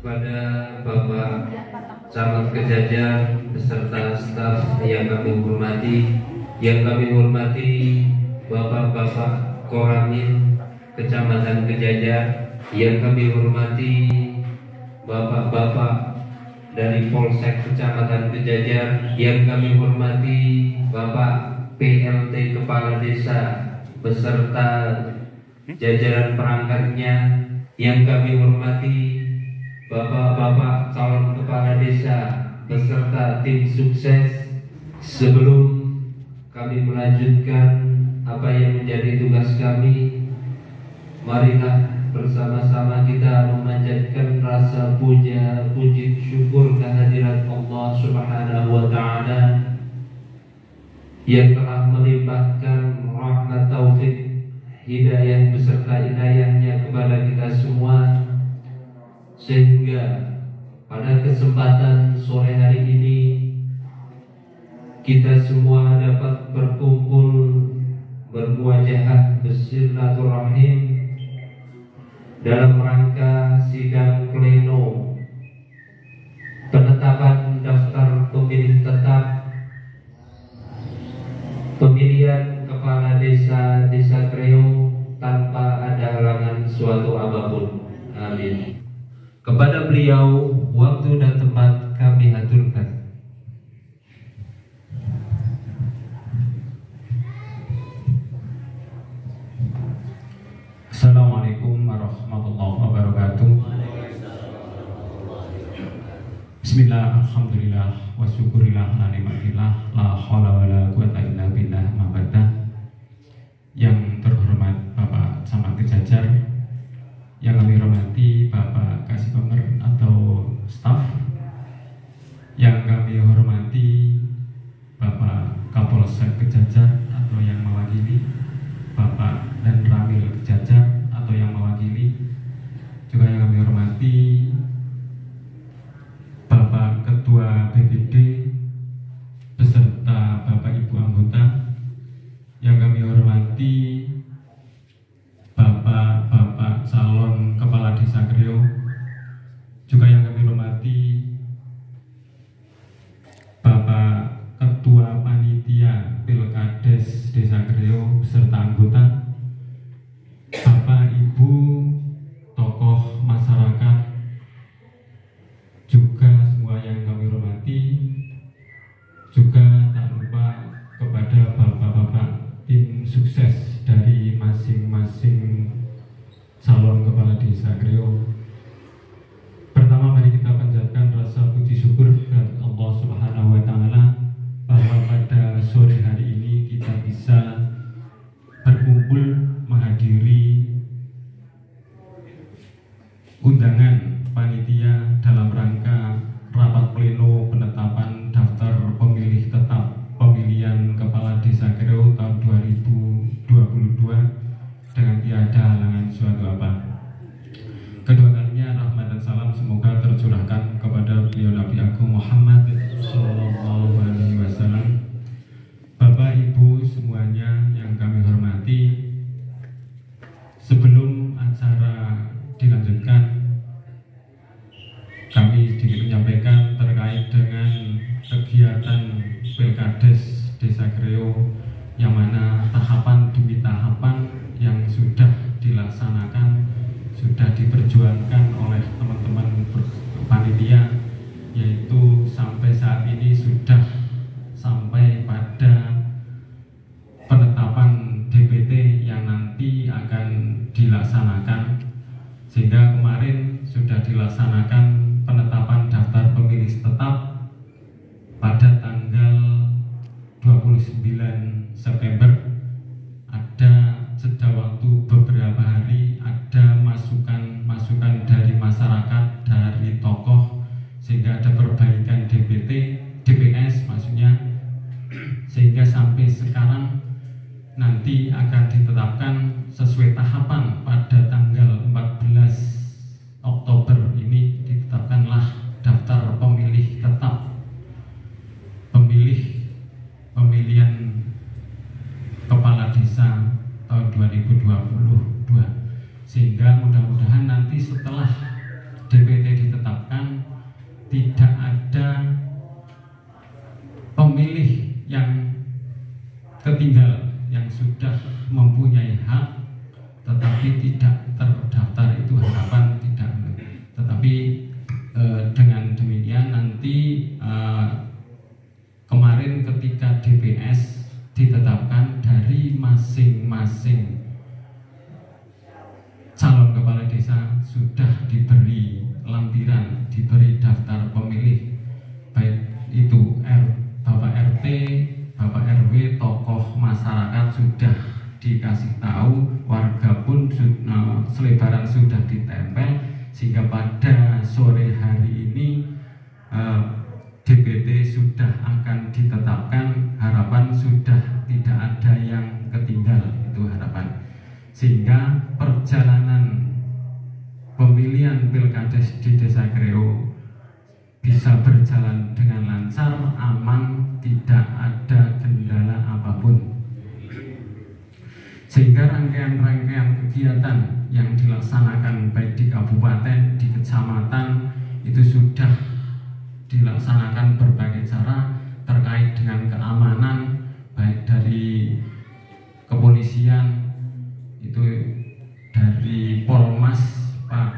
Kepada Bapak Camat Kejajar beserta staf yang kami hormati, Bapak-bapak Koramil Kecamatan Kejajar, yang kami hormati Bapak-bapak dari Polsek Kecamatan Kejajar, yang kami hormati Bapak PLT Kepala Desa beserta jajaran perangkatnya, yang kami hormati Bapak-bapak calon kepala desa beserta tim sukses. Sebelum kami melanjutkan apa yang menjadi tugas kami, marilah bersama-sama kita memanjatkan rasa puji syukur kehadirat Allah Subhanahu wa Ta'ala yang telah melimpahkan rahmat, taufik, hidayah beserta inayahnya kepada kita semua, sehingga pada kesempatan sore hari ini kita semua dapat berkumpul, bermuajahah, bersilaturahim dalam rangka sidang pleno penetapan daftar pemilih tetap pemilihan kepala desa Desa Kreo tanpa ada halangan suatu apapun. Amin. Kepada beliau waktu dan tempat kami aturkan. Assalamualaikum warahmatullahi wabarakatuh. Bismillah, alhamdulillah, wa syukurillah, la nikmatillah, la hawla wa la quwata illa billah, ma ba'da. Yang terhormat Bapak Camat Kejajar, yang kami hormati Bapak Kasih Pemer atau staf, yang kami hormati Bapak Kapolsek Kejajar atau yang mewakili, Bapak dan Ramil Kejajar atau yang mewakili, juga yang kami hormati Bapak Ketua BPD beserta Bapak Ibu anggota, yang kami hormati Bapak-bapak calon kepala desa Kreo, juga yang kami hormati Bapak Ketua Panitia Pilkades Desa Kreo beserta anggota, Bapak Ibu tokoh masyarakat, juga semua yang kami hormati, juga tak lupa kepada bapak-bapak tim sukses dari masing-masing calon kepala desa Kreo. Pertama, mari kita panjatkan rasa puji syukur kepada Allah Subhanahu wa Ta'ala bahwa pada sore hari ini kita bisa berkumpul menghadiri undangan panitia dalam rangka rapat pleno penetapan daftar pemilih tetap pemilihan kepala desa Kreo tahun 2022 dengan tiada halangan suatu apa. Kedua kalinya rahmat dan salam semoga tercurahkan kepada beliau Nabi Agung Muhammad Sallallahu Alaihi Wasallam. Bapak Ibu semuanya yang kami hormati, sebelum acara dilanjutkan, kami sedikit menyampaikan terkait dengan kegiatan Pilkades Desa Kreo, yang mana tahapan demi tahapan yang sudah dilaksanakan, sudah diperjuangkan oleh teman-teman panitia, yaitu sampai saat ini sudah sampai pada penetapan DPT yang nanti akan dilaksanakan, sehingga kemarin sudah dilaksanakan penetapan daftar pemilih tetap pada tanggal 29 September. Ada jeda waktu beberapa hari, ada masukan dari masyarakat, dari tokoh, sehingga ada perbaikan DPS maksudnya, sehingga sampai sekarang nanti akan ditetapkan sesuai tahapan pada tanggal 14 Oktober ini ditetapkanlah daftar pemilih tetap pemilihan kepala desa tahun 2022, sehingga mudah-mudahan nanti setelah DPT ditetapkan tidak ada pemilih yang ketinggalan, yang sudah mempunyai hak tetapi tidak terdaftar, itu harapan tidak. Tetapi dengan demikian nanti kemarin ketika DPS ditetapkan dari masing-masing calon kepala desa sudah diberi lampiran, diberi daftar pemilih, baik itu Bapak RT, Bapak RW, tokoh masyarakat sudah dikasih tahu, warga pun selebaran sudah ditempel, sehingga pada sore hari ini DPT sudah akan ditetapkan. Harapan sudah tidak ada yang ketinggal, itu harapan, sehingga perjalanan pemilihan Pilkades di Desa Kreo bisa berjalan dengan lancar, aman, tidak ada kendala apapun, sehingga rangkaian-rangkaian kegiatan yang dilaksanakan baik di kabupaten, di kecamatan itu sudah dilaksanakan berbagai cara terkait dengan keamanan, baik dari kepolisian, itu dari Polmas Pak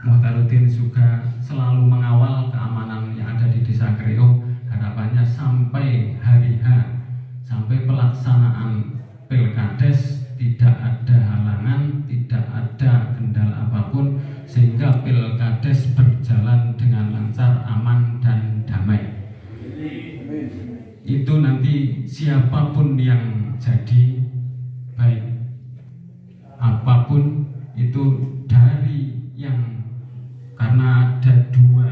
Muhtarudin juga selalu mengawal keamanan yang ada di Desa Kreo. Harapannya sampai hari H, sampai pelaksanaan Pilkades tidak ada halangan, tidak ada kendala apapun, sehingga Pilkades berjalan dengan lancar, aman, dan damai. Itu nanti siapapun yang jadi, baik apapun itu, dari yang, karena ada dua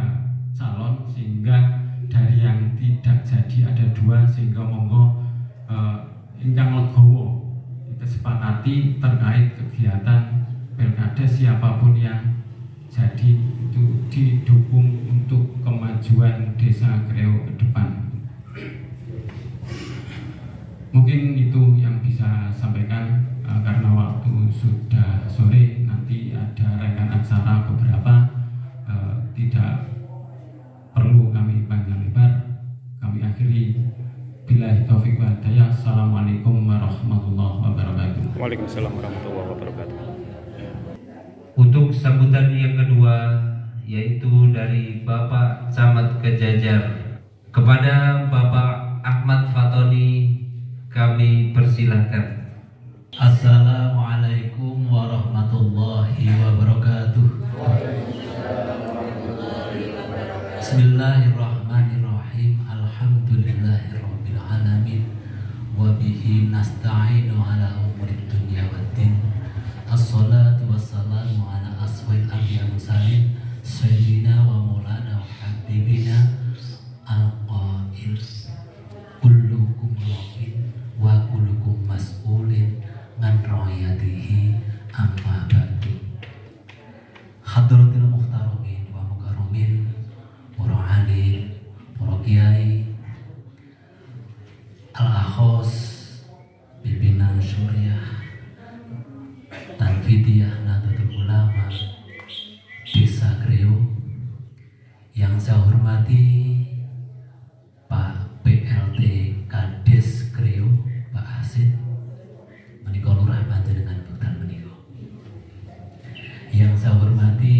calon sehingga dari yang tidak jadi ada dua, sehingga monggo ingkang legowo disepakati terkait kegiatan Pilkades, siapapun yang jadi itu didukung untuk kemajuan Desa Kreo ke depan. Mungkin itu yang bisa sampaikan, karena waktu sudah sore, nanti ada rangkaian acara beberapa, tidak perlu kami panjang lebar. Kami akhiri, billahi taufiq wal hidayah. Assalamualaikum warahmatullahi wabarakatuh. Waalaikumsalam warahmatullahi wabarakatuh. Untuk sambutan yang kedua, yaitu dari Bapak Camat Kejajar, kepada Bapak Ahmad Fatoni kami persilahkan. Assalamualaikum warahmatullahi wabarakatuh. Bismillahirrahmanirrahim. Alhamdulillahirabbil alamin. Wa bihi nasta'inu ala umuri dunya waddin. Assalatu wassalamu ala aswil anbiya mursalin sayyidina wa maulana wa habibina al-qail kullukum ra'in wa kullukum mas'ulin ngan ra'yatihi amma ba'du. Hadratil muhtaramin wa mukarramin, para alim, para kiai, al-akhos, pimpinan syuriah, Tanfidiyah Nahdlatul Ulama Desa Kreo, yang saya hormati Pak PLT Kades Kreo, Pak Hasid menika lurah panjenengan wekdal menika. Yang saya hormati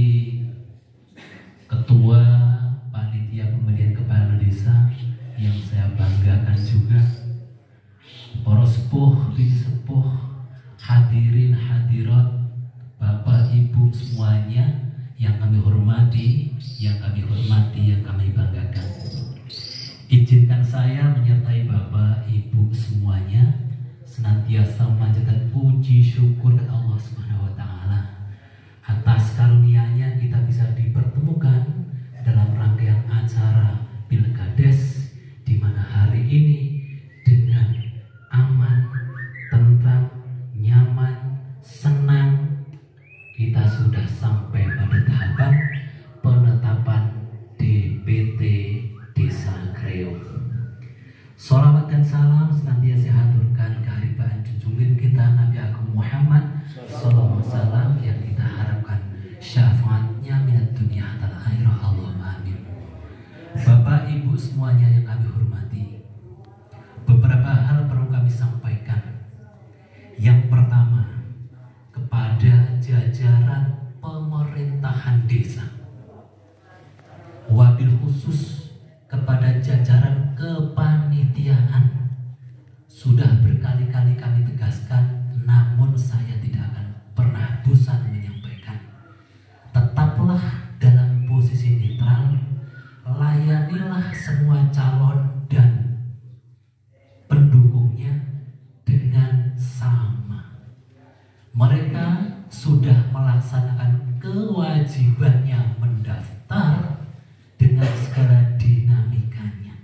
Ketua Panitia Pemilihan Kepala Desa, yang saya banggakan juga para sepuh, bibi sepuh, hadirin hadirat, Bapak Ibu semuanya yang kami hormati, yang kami banggakan. Izinkan saya menyertai Bapak Ibu semuanya senantiasa memanjatkan puji syukur kepada Allah Subhanahu wa taala atas karunia-Nya kita bisa dipertemukan dalam rangkaian Pilkades, di mana hari ini dengan aman, tentram, nyaman, senang, kita sudah sampai pada tahapan penetapan DPT Desa Kreo. Sholawat dan salam senantiasa haturkan keharibaan junjungan kita Nabi Agung Muhammad sallallahu alaihi wasallam yang kita harapkan syafaatnya minat dunia hatta akhirah. Allahumma amin. Bapak Ibu semuanya yang kami hormati, beberapa hal perlu kami sampaikan. Yang pertama, kepada jajaran pemerintahan desa, wabil khusus kepada jajaran kepanitiaan, sudah berkali-kali kami tegaskan, namun saya tidak akan pernah bosan menyampaikan, tetaplah dalam posisi netral, layanilah semua calon dan pendukungnya dengan sama. Mereka sudah melaksanakan kewajibannya mendaftar dengan segala dinamikanya.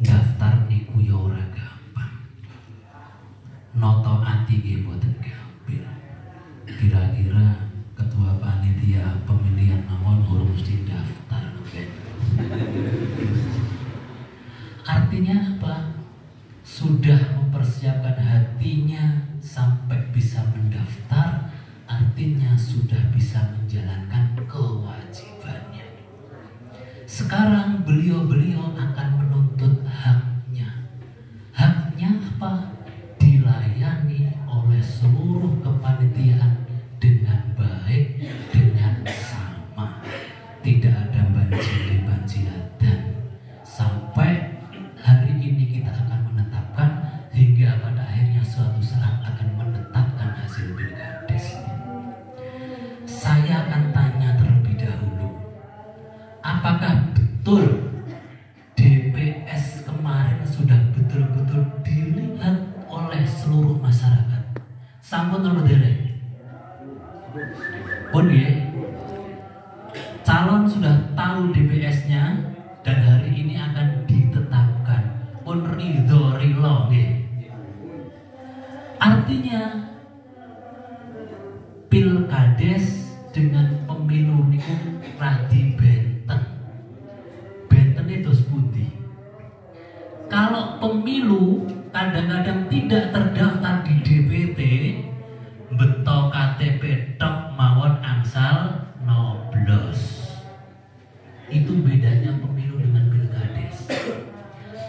Daftar niku ya ora gampang. Noto ati nggih mboten gampil. Kira-kira ketua panitia pemilihan mawon urung mesti daftar. Artinya apa? Sudah mempersiapkan hatinya sampai bisa mendaftar, artinya sudah bisa menjalankan kewajibannya. Sekarang beliau-beliau akan menuntut haknya. Haknya apa? Dilayani oleh seluruh kepanitiaan dengan baik, dengan sama. Tidak ada banjir-banjiran. Sampai hari ini kita akan menetapkan, hingga pada akhirnya suatu saat akan menetapkan hasil Pilkades. Saya akan tanya terlebih dahulu, apakah betul DPS kemarin sudah betul-betul dilihat oleh seluruh masyarakat? Sampun nomor dere. Pun ya, calon sudah tahu DPS-nya dan hari ini akan ditetapkan. Pun ridho rilo nggih. Artinya Pilkades dengan pemilu niku radi benten. Benten itu sepundi. Kalau pemilu kadang-kadang tidak terdaftar di DPT, beto KTP tok mawon angsal noblos. Itu bedanya pemilu dengan Pilkades.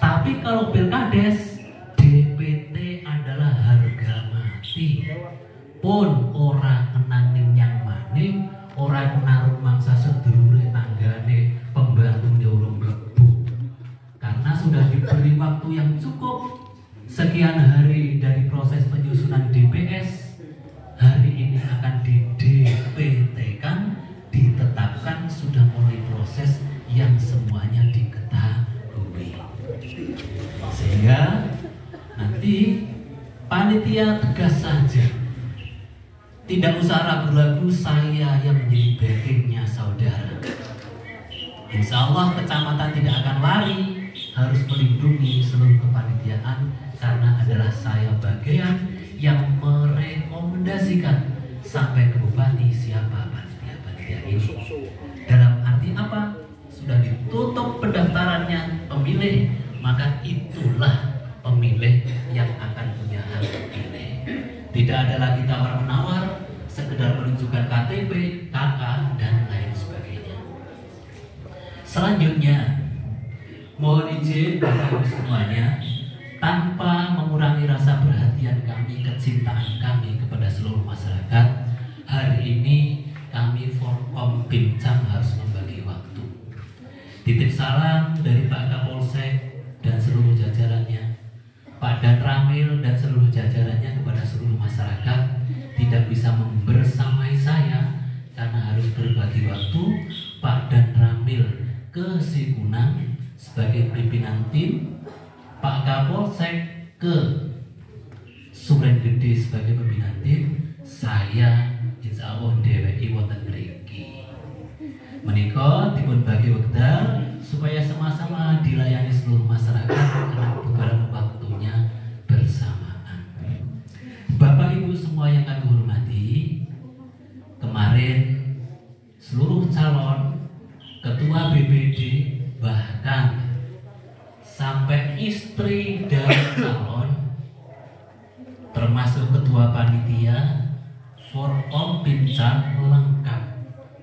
Tapi kalau Pilkades, DPT adalah harga mati. Pun ora kena yang maning, ora kena rumangsa sedulure tanggane, pembantunya urung mlebu. Karena sudah diberi waktu yang cukup sekian hari dari proses penyusunan DPS, hari ini akan di DPT-kan, ditetapkan, sudah mulai proses yang semuanya diketahui. Sehingga nanti panitia tegas saja, tidak usah ragu-ragu, saya yang menjadi backingnya saudara. Insya Allah kecamatan tidak akan lari, harus melindungi seluruh kepanitiaan, karena adalah saya bagian yang merekomendasikan sampai ke bupati siapa panitia ini. Dalam arti apa? Sudah ditutup pendaftarannya pemilih, maka itulah pemilih yang akan punya hak pilih. Tidak ada lagi tawar-menawar, sekedar menunjukkan KTP, KK, dan lain sebagainya. Selanjutnya, mohon izin Bapak Ibu semuanya, tanpa mengurangi rasa perhatian kami, kecintaan kami kepada seluruh masyarakat, hari ini kami Forkom Bincang harus membagi waktu. Titip salam dari Pak Kapolsek dan seluruh jajarannya, Pak Dan Ramil dan seluruh jajarannya kepada seluruh masyarakat, tidak bisa membersamai saya karena harus berbagi waktu. Pak Dan Ramil ke Sikunang sebagai pimpinan tim, Pak Kapolsek ke Suren Gede sebagai pimpinan tim, saya insya Allah DWI wonten mriki. Menika dipun bagi wekdal supaya Ketua Panitia, Forkom Pincang lengkap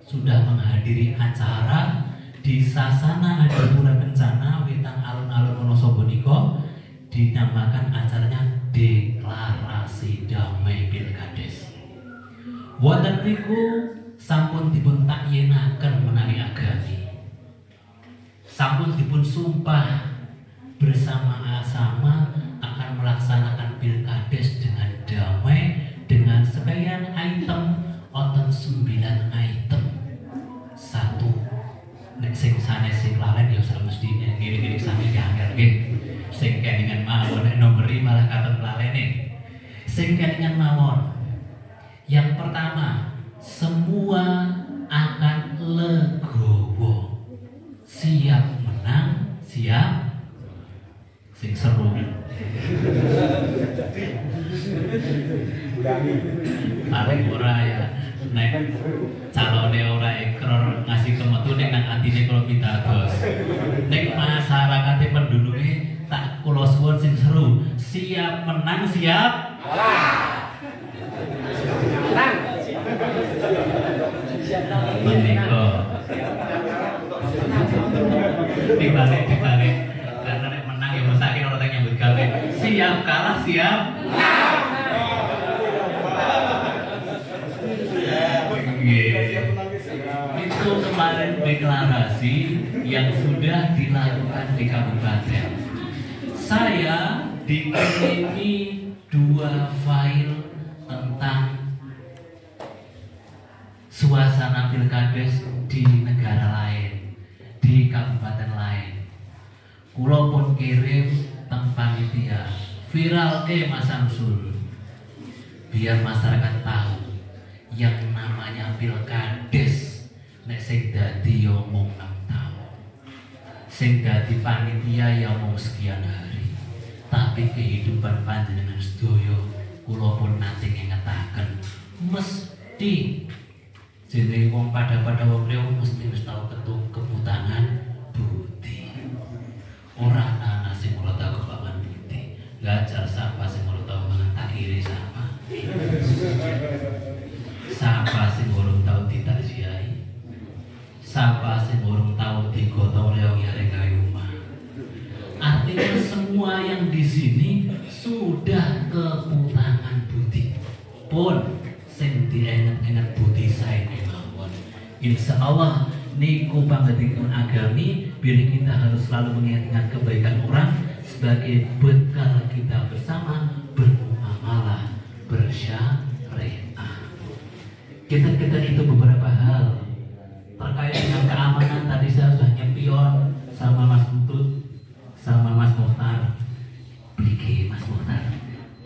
sudah menghadiri acara di Sasana Adipura Kencana Wetang Alun-Alun Wonosobo niko, dinamakan acaranya Deklarasi Damai Pilkades. Wonten niku sampun dipun takyenaken menawi agami. Sampun dipun sumpah bersama-sama akan melaksanakan pilkades dengan damai dengan sekian item, wonten 9 item. Satu, nek sing sanes sing lalen ya mesti ngene-ngene sampe diangel nggih. Sing keningan mawon nek nomeri malah katon lalene. Sing keningan mawon. Yang pertama, semua akan legowo. Siap menang, siap sing seru. Paling ora ya nek calone ora ekor ngasih kemetu nek nang atine kula pitados. Nek masyarakate penduduknya tak kula suwun sing seru. Siap menang, siap menang. Menika dibalik karena nek menang ya mesake ora tak nyambut gawe. Siap kalah, siap itu kemarin deklarasi yang sudah dilakukan di kabupaten. Saya dikirimi 2 file tentang suasana pilkades di negara lain, di kabupaten lain. Kulo pun kirim teng panitia, viral ke Mas Samsul, biar masyarakat tahu yang namanya pilkades nek sing dadi yo mung 6 tahun, sing dadi panitia ya mung sekian hari, tapi kehidupan panjenengan sedaya kula pun nate ngetaken mesti jenenge wong pada wong rew mesti wis tau kebutangan budi. Ora ana sing ora tau kepaman budi, ngajar sapa sing ora tau mangan takire sapa. Sapa sing urung tau ditakziahi, sapa sing urung tau digotong leong yare gawe omah. Artinya semua yang di sini sudah keputangan budi. Pun sing dienget-enget budi sae mawon. Insya Allah niku panggetikun agami, biar kita harus selalu mengingat kebaikan orang sebagai bekal kita bersama bermuamalah, bersyariah. Kita itu beberapa hal terkait dengan keamanan. Tadi saya sudah nyempion sama Mas Butut, sama Mas Muhtar. Beli Mas Muhtar,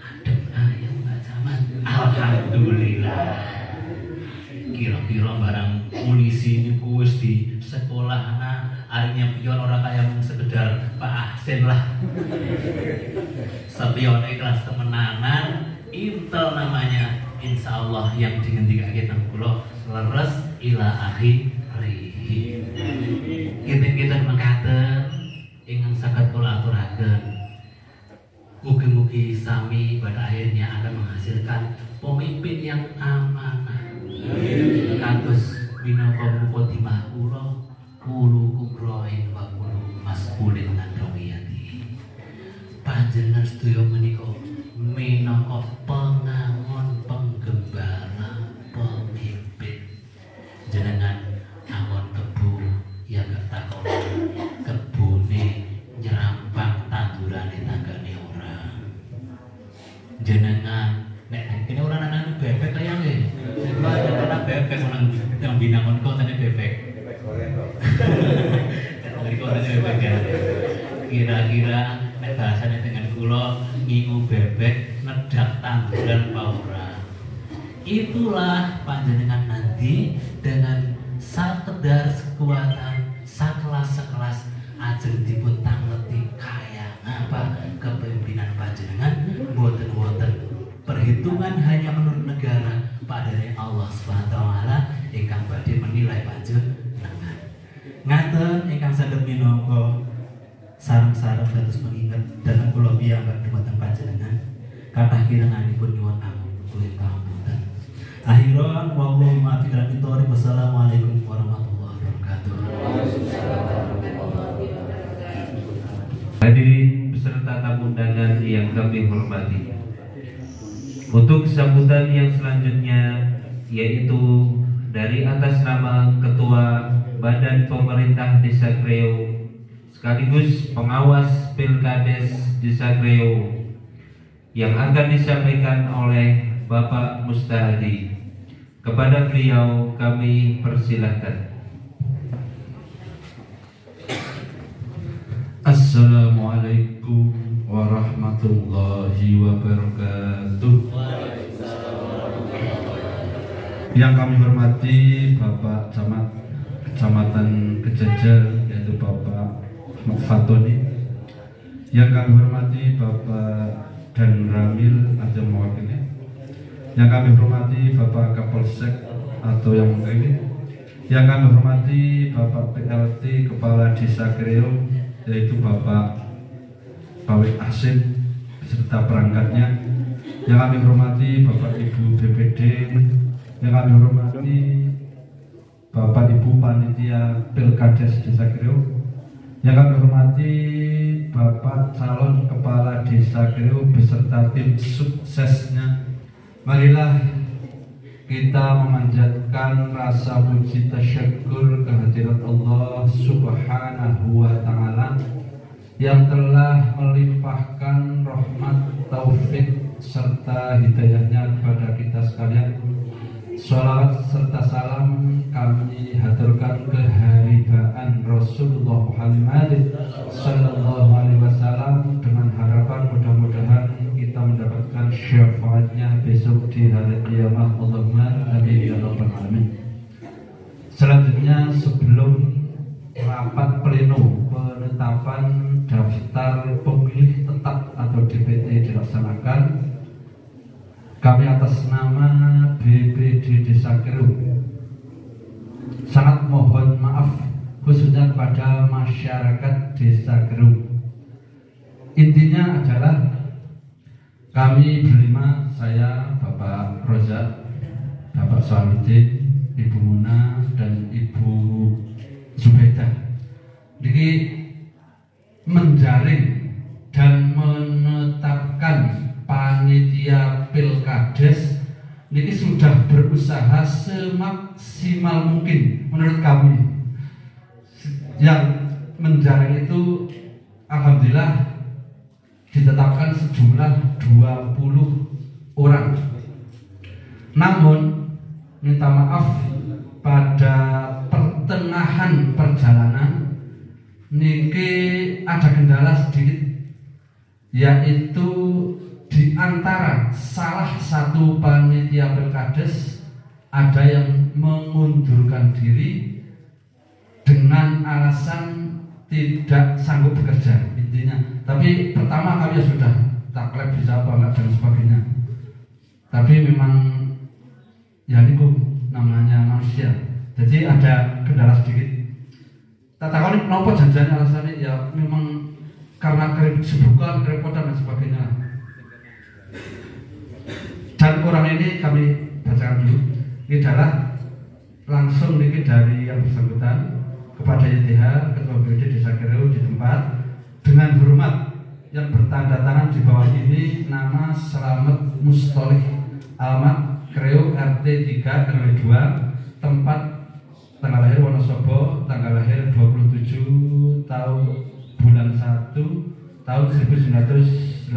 adem ayam Mbak Zaman. Alhamdulillah. Kira-kira barang munisi ini kuis di sekolah arinya pion orang kaya mung sekedar Pak Ahsen lah. Sepion kelas temenanan, Intel namanya. Insya Allah yang dingendikake nang kula leres ila akhir. Kita mengkaten ingkang saged kula aturaken. Mugi-mugi sami pada akhirnya akan menghasilkan pemimpin yang amanah. Kados minangka muqaddimah kula, kulu kubroin wa kulu mas'ulin an rawiyati. Panjenengan sedaya menika minangka pengangon, penggembala, pemimpin. Jenengan angon kebu ya gak takon kebune nyerampang tandurane tanggane orang. Jenengan nek kene ora ana bebek kaya nggih. Ora bebek nang binangon kok tane bebek. Bebek goreng kok. Kira-kira nek bahasane dengan kula ngingu bebek nedak tanduran paura. Itulah panjenengan nanti dengan sakedar kekuatan sakelas-sekelas ajeng dipun tangleti kaya apa kepemimpinan panjenengan boten-boten perhitungan hanya menurut negara padane Allah Subhanahu wa taala ingkang badhe menilai panjenengan. Ngaten ingkang saged minangka sareng-sareng dados penginget dhateng kula piyambak dhumateng panjenengan kathah kirenganipun nyuwun ampun. Kulit Pangapunten. Akhiran wallahu muwaffiq ila aqwamit. Wassalamualaikum warahmatullahi wabarakatuh. Hadirin beserta tamu undangan yang kami hormati, untuk sambutan yang selanjutnya yaitu dari atas nama Ketua Badan Pemerintah Desa Kreo sekaligus pengawas Pilkades Desa Kreo yang akan disampaikan oleh Bapak Mustahadi. Kepada beliau kami persilahkan. Assalamualaikum warahmatullahi wabarakatuh. Yang kami hormati Bapak Camat Kecamatan Kejajar yaitu Bapak Fatoni. Yang kami hormati Bapak Dan Ramil ada mewakili. Yang kami hormati Bapak Kapolsek atau yang mewakili. Yang kami hormati Bapak PLT Kepala Desa Kreo yaitu Bapak Pawit Asin beserta perangkatnya. Yang kami hormati Bapak Ibu BPD. Yang kami hormati Bapak Ibu Panitia Pilkades Desa Kreo. Yang kami hormati Bapak calon Kepala Desa Kreo beserta tim suksesnya. Marilah kita memanjatkan rasa puji tasyukur kehadirat Allah Subhanahu wa Ta'ala yang telah melimpahkan rahmat, taufik serta hidayahnya kepada kita sekalian. Sholawat serta salam kami haturkan keharibaan Rasulullah Muhammad Sallallahu Alaihi Wasallam dengan harapan mudah-mudahan kita mendapatkan syafaatnya besok di hari kiamat. Allahumma amin ya rabbal alamin. Selanjutnya sebelum rapat pleno penetapan daftar pemilih tetap atau DPT dilaksanakan, kami atas nama BPD Desa Kreo sangat mohon maaf khususnya kepada masyarakat Desa Kreo. Intinya adalah kami berlima, saya Bapak Rozak, Bapak Suhamidin, Ibu Muna dan Ibu Zubaidah ini menjaring dan menetapkan panitia Pilkades ini sudah berusaha semaksimal mungkin menurut kami. Yang menjaring itu alhamdulillah ditetapkan sejumlah 20 orang. Namun minta maaf pada pertengahan perjalanan niki ada kendala sedikit, yaitu di antara salah satu panitia Pilkades ada yang mengundurkan diri dengan alasan tidak sanggup bekerja intinya. Tapi pertama kami sudah taklek bisa apa enggak dan sebagainya. Tapi memang ya ini namanya manusia. Jadi ada kendala sedikit. Tak tahu ini kenapa janjian alasannya ya memang karena kesibukan, kerepotan dan sebagainya. Dan orang ini kami bacakan dulu. Ini adalah langsung ini dari yang bersangkutan kepada YTH Ketua BPD Desa Kreo di tempat dengan hormat yang bertanda tangan di bawah ini nama Slamet Mustolih, alamat Kreo RT 3 RW 2, tempat tanggal lahir Wonosobo, tanggal lahir 27 tahun bulan 1 tahun 1985,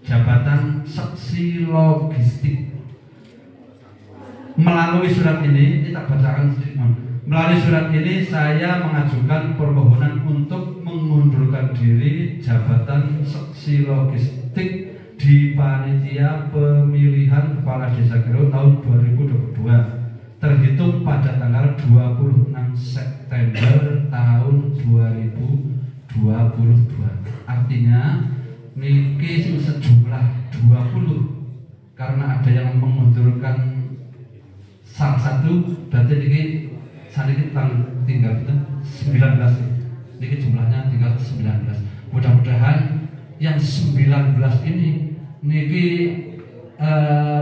jabatan seksi logistik. Melalui surat ini, kita bacakan sedikit. Melalui surat ini saya mengajukan permohonan untuk mengundurkan diri jabatan seksi logistik di panitia pemilihan kepala desa Kreo tahun 2022 terhitung pada tanggal 26 September tahun 2022. Artinya niki sejumlah 20 karena ada yang mengundurkan salah satu, berarti niki saniki tinggal 19. Niki jumlahnya tinggal 19. Mudah-mudahan yang 19 ini niki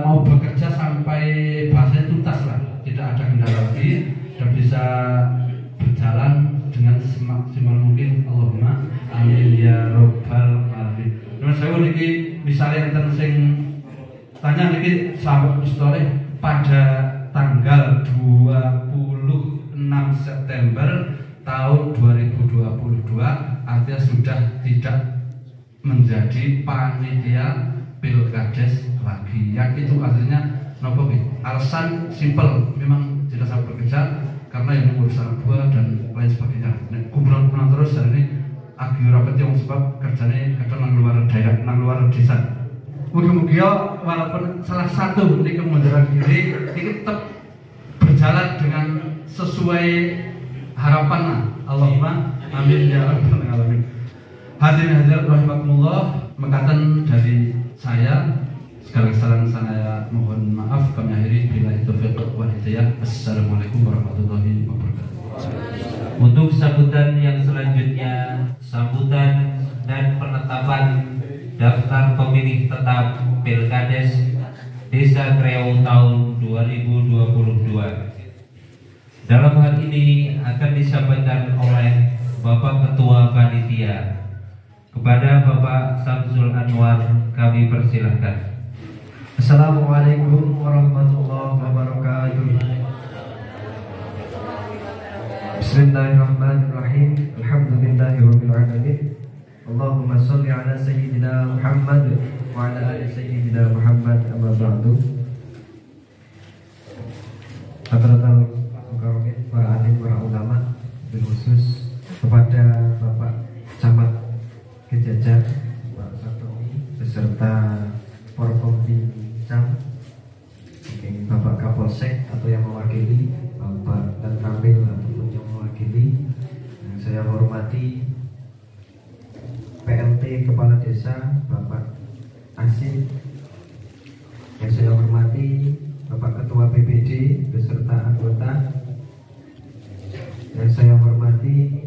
mau bekerja sampai bahasanya tuntas lah, tidak ada kendala lagi dan bisa berjalan dengan semaksimal mungkin. Allahumma amin ya robbal alamin. Nah, saya niki misalnya enten sing tanya niki sahabat Mustoleh pada tanggal 26 September tahun 2022 artinya sudah tidak menjadi panitia Pilkades lagi. Yang itu artinya nopo alasan simpel, memang tidak saya bekerja karena yang mengurus anak buah dan lain sebagainya. Nah, kumpulan terus hari ini agi rapat yang sebab kerjanya kadang nang luar daerah, nang luar desa. Mudah-mudahan walaupun salah satu ini kemunduran diri ini tetap berjalan dengan sesuai harapan. Allahumma amin ya rabbal alamin. Hadirin hadirat rahimakumullah, mengatakan dari saya segala kesalahan saya mohon maaf, kami akhiri billahi taufiq wal hidayah. Assalamualaikum warahmatullahi wabarakatuh. Untuk sambutan yang selanjutnya, sambutan dan penetapan daftar pemilih tetap Pilkades Desa Kreo tahun 2022. Dalam hal ini akan disampaikan oleh Bapak Ketua Panitia. Kepada Bapak Samsul Anwar kami persilahkan. Assalamualaikum warahmatullahi wabarakatuh. Bismillahirrahmanirrahim. Alhamdulillahirabbil alamin. Allahumma shalli ala sayyidina Muhammad wa ala ali sayyidina Muhammad, amma ba'du. Hadratul mukarramin, para alim, para ulama, khusus kepada Bapak Camat Kejajar, Pak Satomi beserta Forkompinjam, Bapak Kapolsek atau yang mewakili, Bapak dan Kamil ataupun yang mewakili, yang saya hormati PLT Kepala Desa Bapak Asin, yang saya hormati Bapak Ketua BPD beserta anggota, yang saya hormati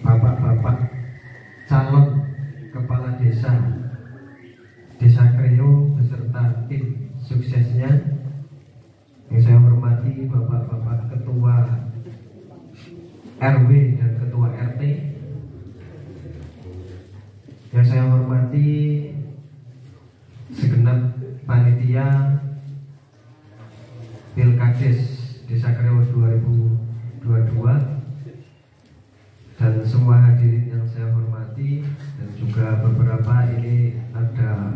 Bapak-bapak calon kepala desa Desa Kreo beserta tim suksesnya, yang saya hormati Bapak-bapak ketua RW dan ketua RT, yang saya hormati segenap panitia Pilkades Desa Kreo 2022 dan semua hadirin yang saya hormati, dan juga beberapa ini ada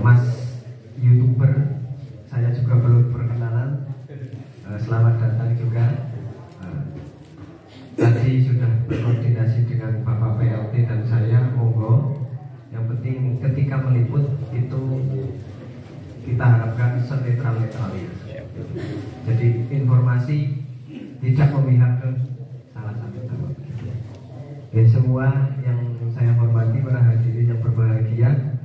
Mas YouTuber, saya juga belum perkenalan, selamat datang juga. Tadi sudah berkoordinasi dengan Bapak PLT dan saya, monggo. Yang penting ketika meliput itu kita harapkan senetral-netralnya. Jadi informasi tidak memihak ke salah satu tempat. Ya, semua yang saya hormati, para hadirin yang berbahagia,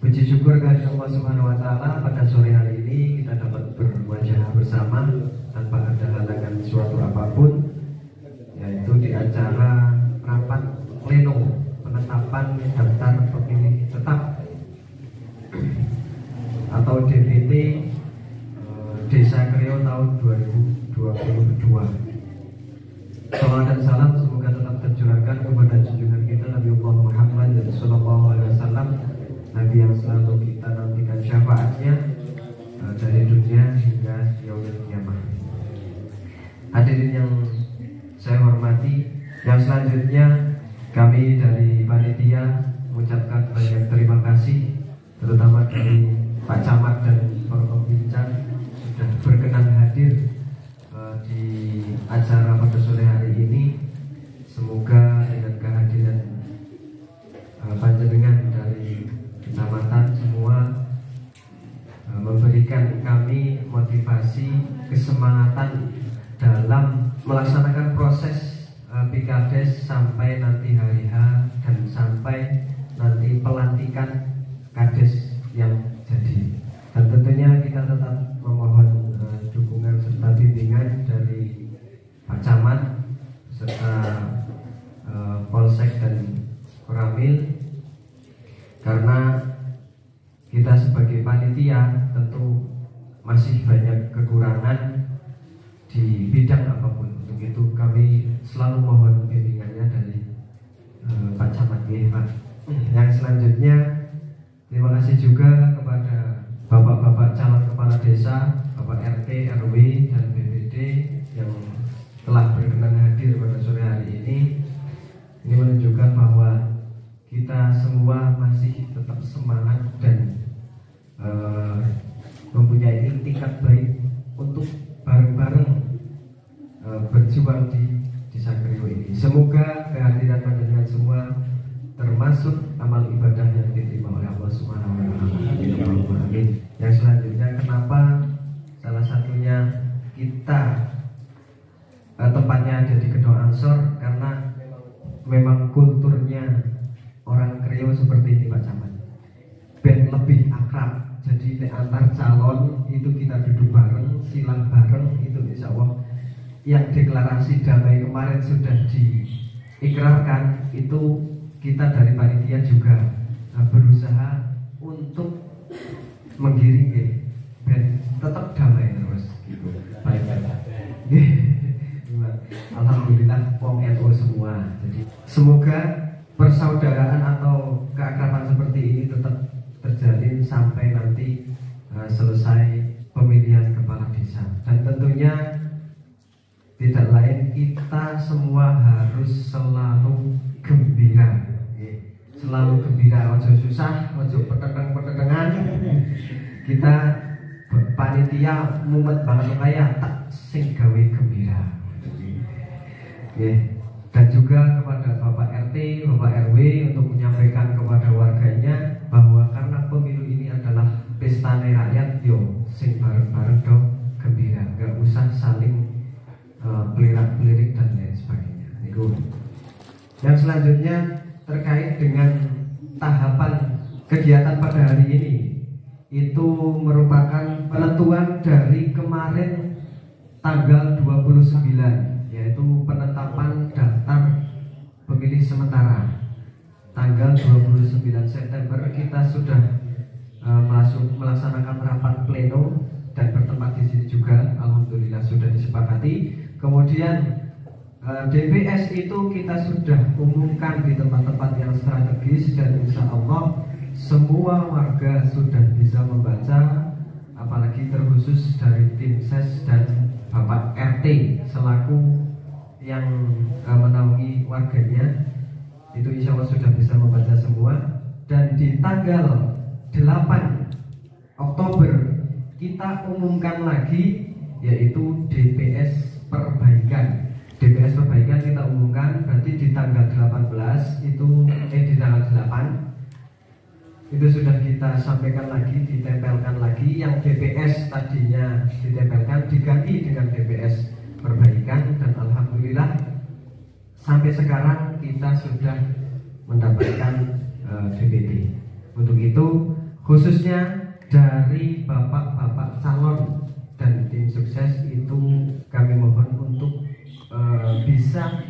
puji syukur kepada Allah Subhanahu wa taala pada sore hari ini kita dapat berwajah bersama tanpa ada halangan suatu apapun, yaitu di acara rapat pleno penetapan daftar pemilih tetap atau DPT Desa Kreo tahun 2022. Salam dan salam semoga tetap tercurahkan kepada junjungan kita Nabi Muhammad sallallahu alaihi wasallam, Nabi yang selalu kita nantikan syafaatnya dari dunia hingga yaumil qiyamah. Hadirin yang saya hormati, yang selanjutnya kami dari panitia mengucapkan banyak terima kasih, terutama dari Pak Camat dan Forkompinjam sudah berkenan hadir di acara pada sore hari ini. Semoga dengan kehadiran panjenengan dari kecamatan semua memberikan kami motivasi, kesemangatan dalam melaksanakan proses Pilkades sampai nanti hari H dan sampai nanti pelantikan Kades yang jadi. Dan tentunya kita tetap memohon dukungan serta bimbingan dari Pak Camat serta Polsek dan Koramil, karena kita tentu masih banyak kekurangan di bidang apapun. Untuk itu kami selalu mohon bimbingannya dari Pak Camat ya, Pak. Yang selanjutnya terima kasih juga kepada bapak-bapak calon kepala desa, bapak RT, RW, dan BPD yang telah berkenan hadir pada sore hari ini. Ini menunjukkan bahwa kita semua masih tetap semangat dan mempunyai itikat baik untuk bareng-bareng berjuang di Desa Kriyo ini. Semoga kehadiran panjenengan semua termasuk amal ibadah yang diterima oleh Allah Subhanahu wa taala. Amin. Yang selanjutnya, kenapa salah satunya kita tempatnya ada di Kedok Ansor, karena memang kulturnya orang Kriyo seperti ini Pak Camat. Ben lebih akrab. Jadi antar calon itu kita duduk bareng, silang bareng, itu insya Allah yang deklarasi damai kemarin sudah diikrarkan, itu kita dari panitia juga berusaha untuk menggiring dan tetap damai terus gitu. Baik. Alhamdulillah Pom NU semua. Jadi semoga persaudaraan atau keakraban seperti ini tetap terjalin sampai nanti selesai pemilihan kepala desa. Dan tentunya tidak lain, kita semua harus selalu gembira, selalu gembira, ojo susah, ojo peteteng-petetengan. Kita panitia mumet banget kaya tak sing gawe gembira. Dan juga kepada Bapak RT, Bapak RW untuk menyampaikan kepada warganya bahwa karena pemilu ini adalah pesta rakyat, yo sing bareng-bareng dong gembira, gak usah saling pelirik-pelirik dan lain sebagainya. Yang selanjutnya terkait dengan tahapan kegiatan pada hari ini, itu merupakan penentuan dari kemarin tanggal 29, yaitu penetapan daftar pemilih sementara. Tanggal 29 September kita sudah melaksanakan rapat pleno dan bertempat di sini juga, alhamdulillah sudah disepakati. Kemudian DPS itu kita sudah umumkan di tempat-tempat yang strategis dan insya Allah semua warga sudah bisa membaca, apalagi terkhusus dari tim ses dan Bapak RT selaku yang menaungi warganya, itu insya Allah sudah bisa membaca semua. Dan di tanggal 8 Oktober kita umumkan lagi, yaitu DPS perbaikan. DPS perbaikan kita umumkan, berarti di tanggal 18 itu di tanggal 8 itu sudah kita sampaikan lagi, ditempelkan lagi. Yang DPS tadinya ditempelkan diganti dengan DPS perbaikan, dan alhamdulillah sampai sekarang kita sudah mendapatkan DPT. Untuk itu khususnya dari bapak-bapak calon dan tim sukses itu kami mohon untuk bisa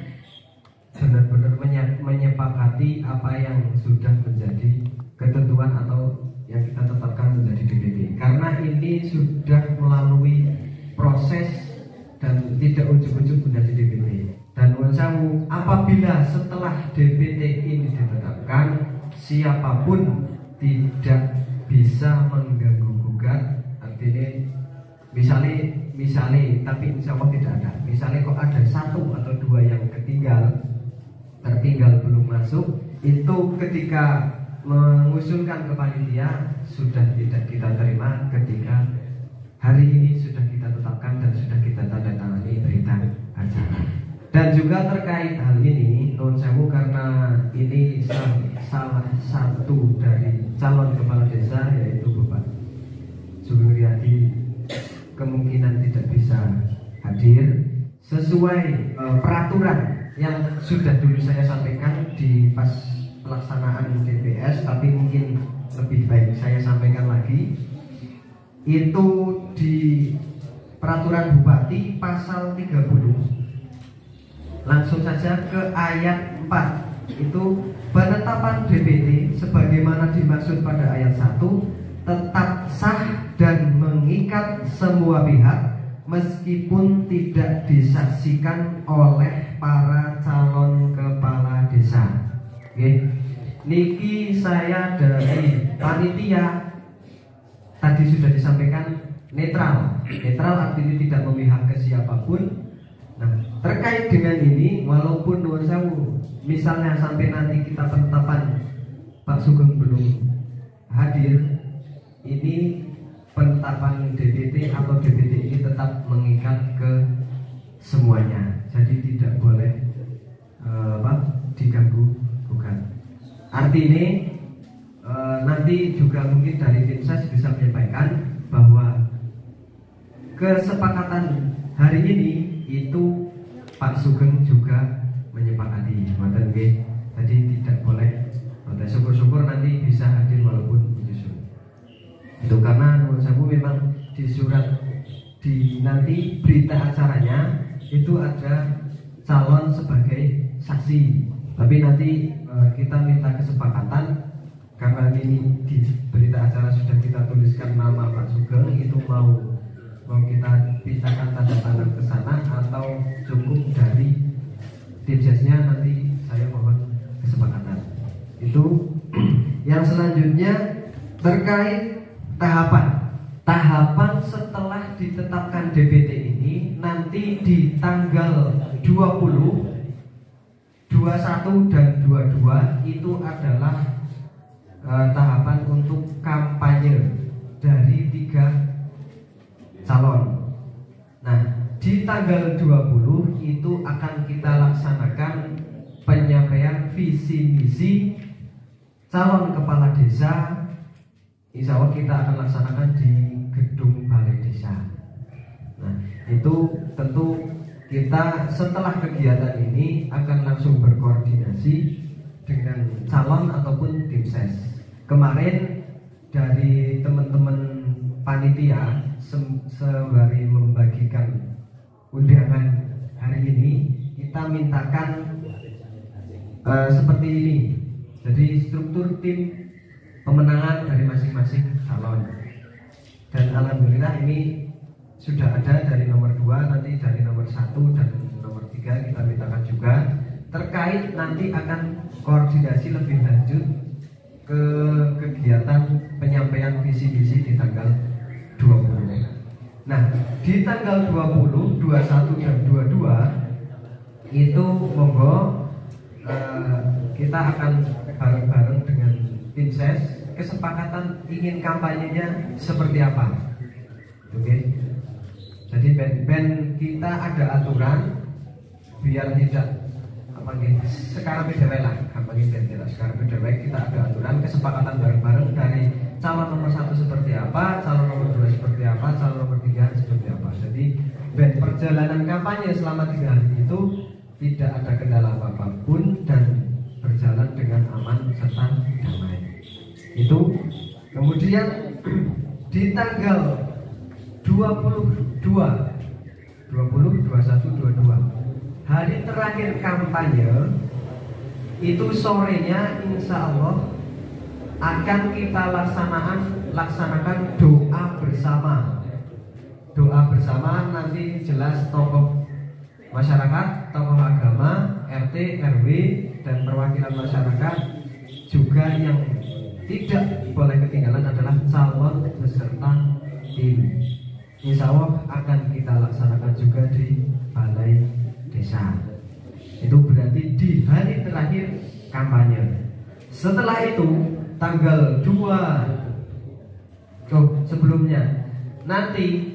benar-benar menyepakati apa yang sudah menjadi ketentuan atau yang kita tetapkan menjadi DPT, karena ini sudah melalui proses dan tidak ujuk-ujuk menjadi DPT. Dan nuwun apabila setelah DPT ini ditetapkan, siapapun tidak bisa mengganggu gugat. Artinya misalnya tapi insya Allah tidak ada. Misalnya kok ada 1 atau 2 yang tertinggal belum masuk, itu ketika mengusulkan ke panitia sudah tidak kita terima ketika hari ini sudah kita tetapkan dan sudah kita tanda tangani berita acara. Dan juga terkait hal ini, nuwun sewu, karena ini salah satu dari calon kepala desa yaitu Bapak Sugeng Riyadi kemungkinan tidak bisa hadir sesuai peraturan yang sudah dulu saya sampaikan di pas pelaksanaan DPS, tapi mungkin lebih baik saya sampaikan lagi. Itu di peraturan Bupati pasal 30, langsung saja ke ayat 4, itu penetapan DPT sebagaimana dimaksud pada ayat 1 tetap sah dan mengikat semua pihak meskipun tidak disaksikan oleh para calon kepala desa. Oke. Niki saya dari panitia tadi sudah disampaikan netral. Netral artinya tidak memihak ke siapapun. Nah, terkait dengan ini, walaupun nuwun sewu, misalnya sampai nanti kita penetapan Pak Sugeng belum hadir, ini penetapan DPT atau DPT ini tetap mengikat ke semuanya. Jadi tidak boleh diganggu gugat. Artinya nanti juga mungkin dari tim ses bisa menyampaikan bahwa kesepakatan hari ini itu Pak Sugeng juga menyepakati. Jadi tidak boleh. Syukur-syukur nanti bisa hadir walaupun menyusul. Itu karena menurut saya memang di surat di nanti berita acaranya itu ada calon sebagai saksi. Tapi nanti kita minta kesepakatan karena ini di berita acara sudah kita tuliskan nama Pak Sugeng, itu mau kita pintakan tanda tangan ke sana atau cukup dari tim sesnya, nanti saya mohon kesepakatan. Itu yang selanjutnya terkait tahapan setelah ditetapkan DPT ini nanti di tanggal 20, 21 dan 22 itu adalah tahapan untuk kampanye dari 3 calon. Nah, di tanggal 20 itu akan kita laksanakan penyampaian visi misi calon kepala desa. Insya Allah kita akan laksanakan di gedung balai desa. Nah, itu tentu kita setelah kegiatan ini akan langsung berkoordinasi dengan calon ataupun tim ses. Kemarin dari teman-teman panitia sembari membagikan undangan hari ini, kita mintakan seperti ini. Jadi struktur tim pemenangan dari masing-masing calon. Dan alhamdulillah ini sudah ada dari nomor 2, nanti dari nomor 1 dan nomor 3 kita mintakan juga. Terkait nanti akan koordinasi lebih lanjut ke kegiatan penyampaian visi-visi di tanggal 20. Nah, di tanggal 20, 21 dan 22 itu monggo kita akan bareng-bareng dengan tim ses kesepakatan ingin kampanyenya seperti apa. Oke. Jadi ben kita ada aturan biar tidak sekarang beda lah, kampanye tidak sekarang beda kita ada aturan kesepakatan bareng-bareng dari calon nomor 1 seperti apa, calon nomor 2 seperti apa, calon nomor 3 seperti apa. Jadi perjalanan kampanye selama 3 hari itu tidak ada kendala apapun dan berjalan dengan aman serta damai. Itu kemudian di tanggal 22, 21, 22 hari terakhir kampanye itu sorenya insya Allah akan kita laksanakan doa bersama. Doa bersama nanti jelas tokoh masyarakat, tokoh agama, RT, RW dan perwakilan masyarakat. Juga yang tidak boleh ketinggalan adalah calon beserta tim. Insya Allah akan kita laksanakan juga di balai desa. Itu berarti di hari terakhir kampanye. Setelah itu tanggal 2 sebelumnya nanti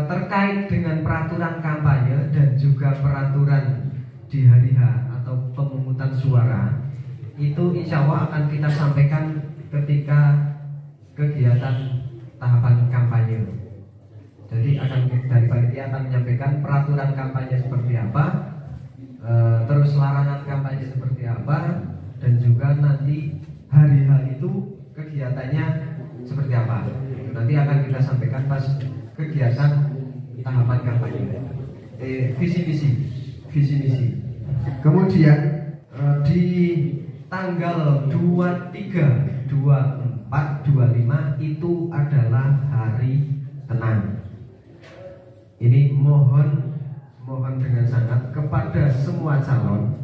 terkait dengan peraturan kampanye dan juga peraturan di hari H atau pemungutan suara itu insya Allah akan kita sampaikan ketika kegiatan tahapan kampanye. Jadi dari panitia akan menyampaikan peraturan kampanye seperti apa, terus larangan kampanye seperti apa, dan juga nanti hari H itu kegiatannya seperti apa. Nanti akan kita sampaikan pas kegiatan tahapan kampanye, visi misi. Kemudian di tanggal 23, 24 24, 25 itu adalah hari tenang. Ini mohon dengan sangat kepada semua calon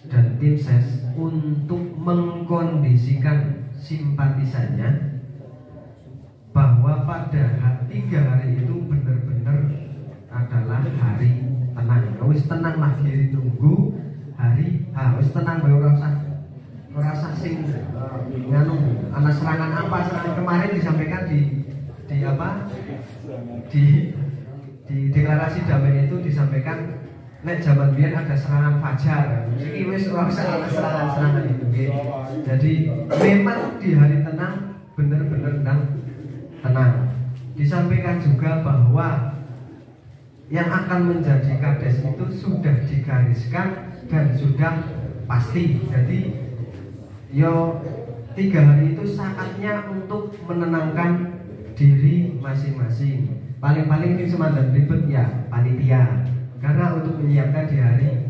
dan tim ses untuk mengkondisikan simpatisannya bahwa pada 3 hari itu benar-benar adalah hari tenang. Wis tenang lagi ditunggu hari wis tenang bae ora usah sing nganu ana serangan kemarin disampaikan di deklarasi damai itu disampaikan nek zaman biyen ada serangan fajar. Iki wis ora usah ana serangan itu. Jadi memang di hari tenang benar-benar tenang. Disampaikan juga bahwa yang akan menjadi kades itu sudah digariskan dan sudah pasti. Jadi 3 hari itu saatnya untuk menenangkan diri masing-masing. Paling-paling di Semandan ribet ya panitia, karena untuk menyiapkan di hari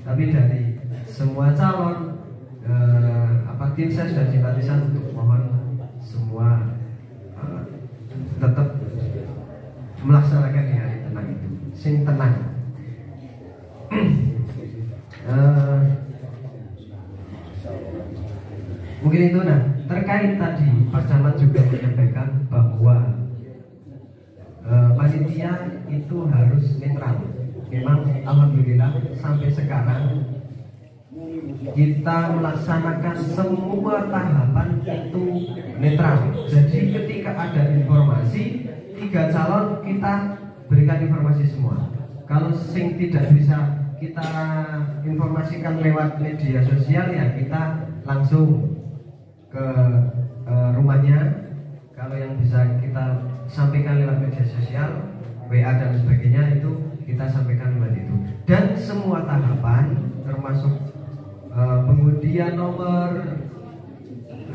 tapi dari semua calon tim ses dan simpatisan untuk mohon semua tetap melaksanakan di hari tenang itu, sing tenang. Mungkin itu. Nah, terkait tadi Pak Camat juga menyampaikan bahwa panitia itu harus netral. Memang alhamdulillah sampai sekarang kita melaksanakan semua tahapan itu netral. Jadi ketika ada informasi 3 calon kita berikan informasi semua. Kalau sing tidak bisa kita informasikan lewat media sosial ya kita langsung ke rumahnya. Kalau yang bisa kita sampaikan lewat media sosial, WA dan sebagainya itu kita sampaikan lewat itu. Dan semua tahapan termasuk pengundian nomor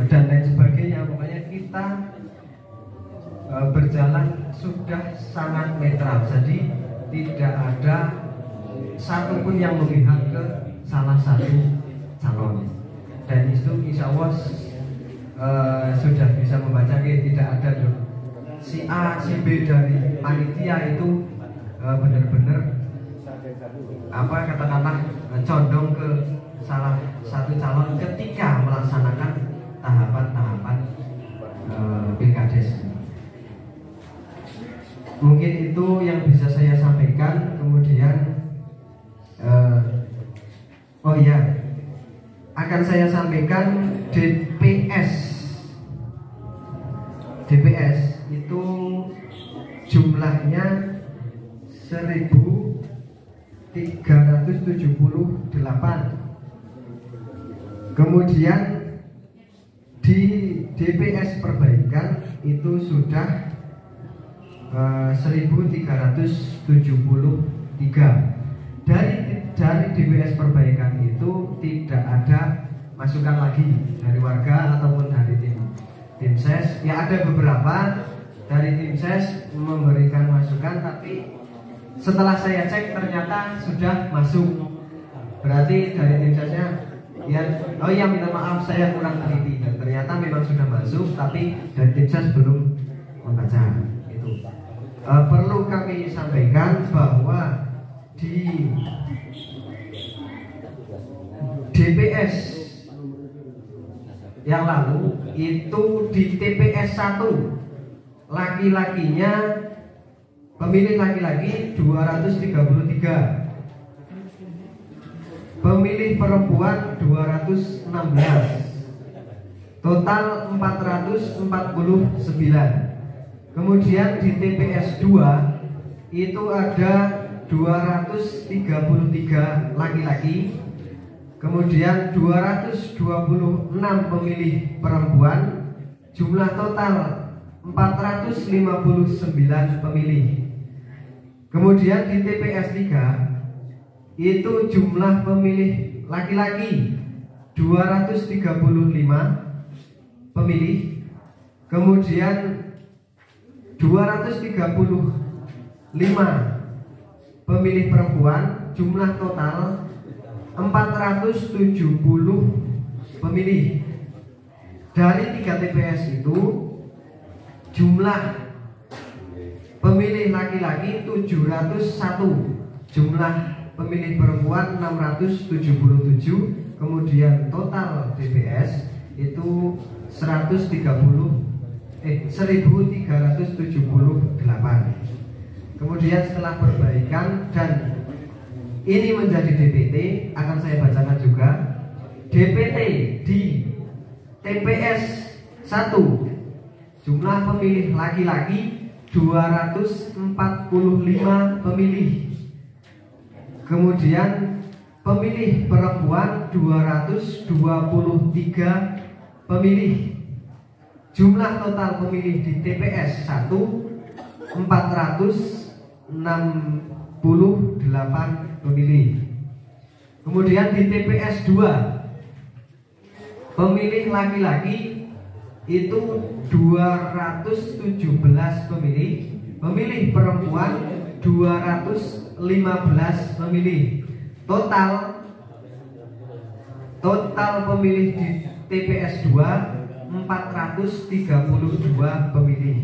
dan lain sebagainya, pokoknya kita berjalan sudah sangat netral. Jadi tidak ada satupun yang memihak ke salah satu calon. Dan itu insya Allah sudah bisa membaca, tidak ada si A, si B dari panitia itu benar-benar katakanlah condong ke salah satu calon ketika melaksanakan tahapan-tahapan pilkades. Mungkin itu yang bisa saya sampaikan. Kemudian akan saya sampaikan DPS itu jumlahnya 1378. Kemudian di DPS perbaikan itu sudah 1373. Dari DPS perbaikan itu tidak ada masukan lagi dari warga ataupun dari tim ses. Ya ada beberapa dari tim ses memberikan masukan, tapi setelah saya cek ternyata sudah masuk. Berarti dari tim sesnya minta maaf saya kurang teliti, dan ternyata memang sudah masuk, tapi dari tim ses belum membaca itu. Perlu kami sampaikan bahwa di DPS yang lalu itu di TPS 1 laki-lakinya pemilih laki-laki 233, pemilih perempuan 216, total 449. Kemudian di TPS 2 itu ada 233 laki-laki, kemudian 226 pemilih perempuan, jumlah total 459 pemilih. Kemudian di TPS 3 itu jumlah pemilih laki-laki 235 pemilih, kemudian 235 pemilih perempuan, jumlah total 470 pemilih. Dari 3 TPS itu jumlah pemilih laki-laki 701, jumlah pemilih perempuan 677, kemudian total TPS itu 1378. Kemudian setelah perbaikan dan ini menjadi DPT, akan saya bacakan juga. DPT di TPS 1 jumlah pemilih laki-laki 245 pemilih. Kemudian pemilih perempuan 223 pemilih. Jumlah total pemilih di TPS 1 468 pemilih. Kemudian di TPS 2 pemilih laki-laki itu 217 pemilih, pemilih perempuan 215 pemilih. Total pemilih di TPS 2 432 pemilih.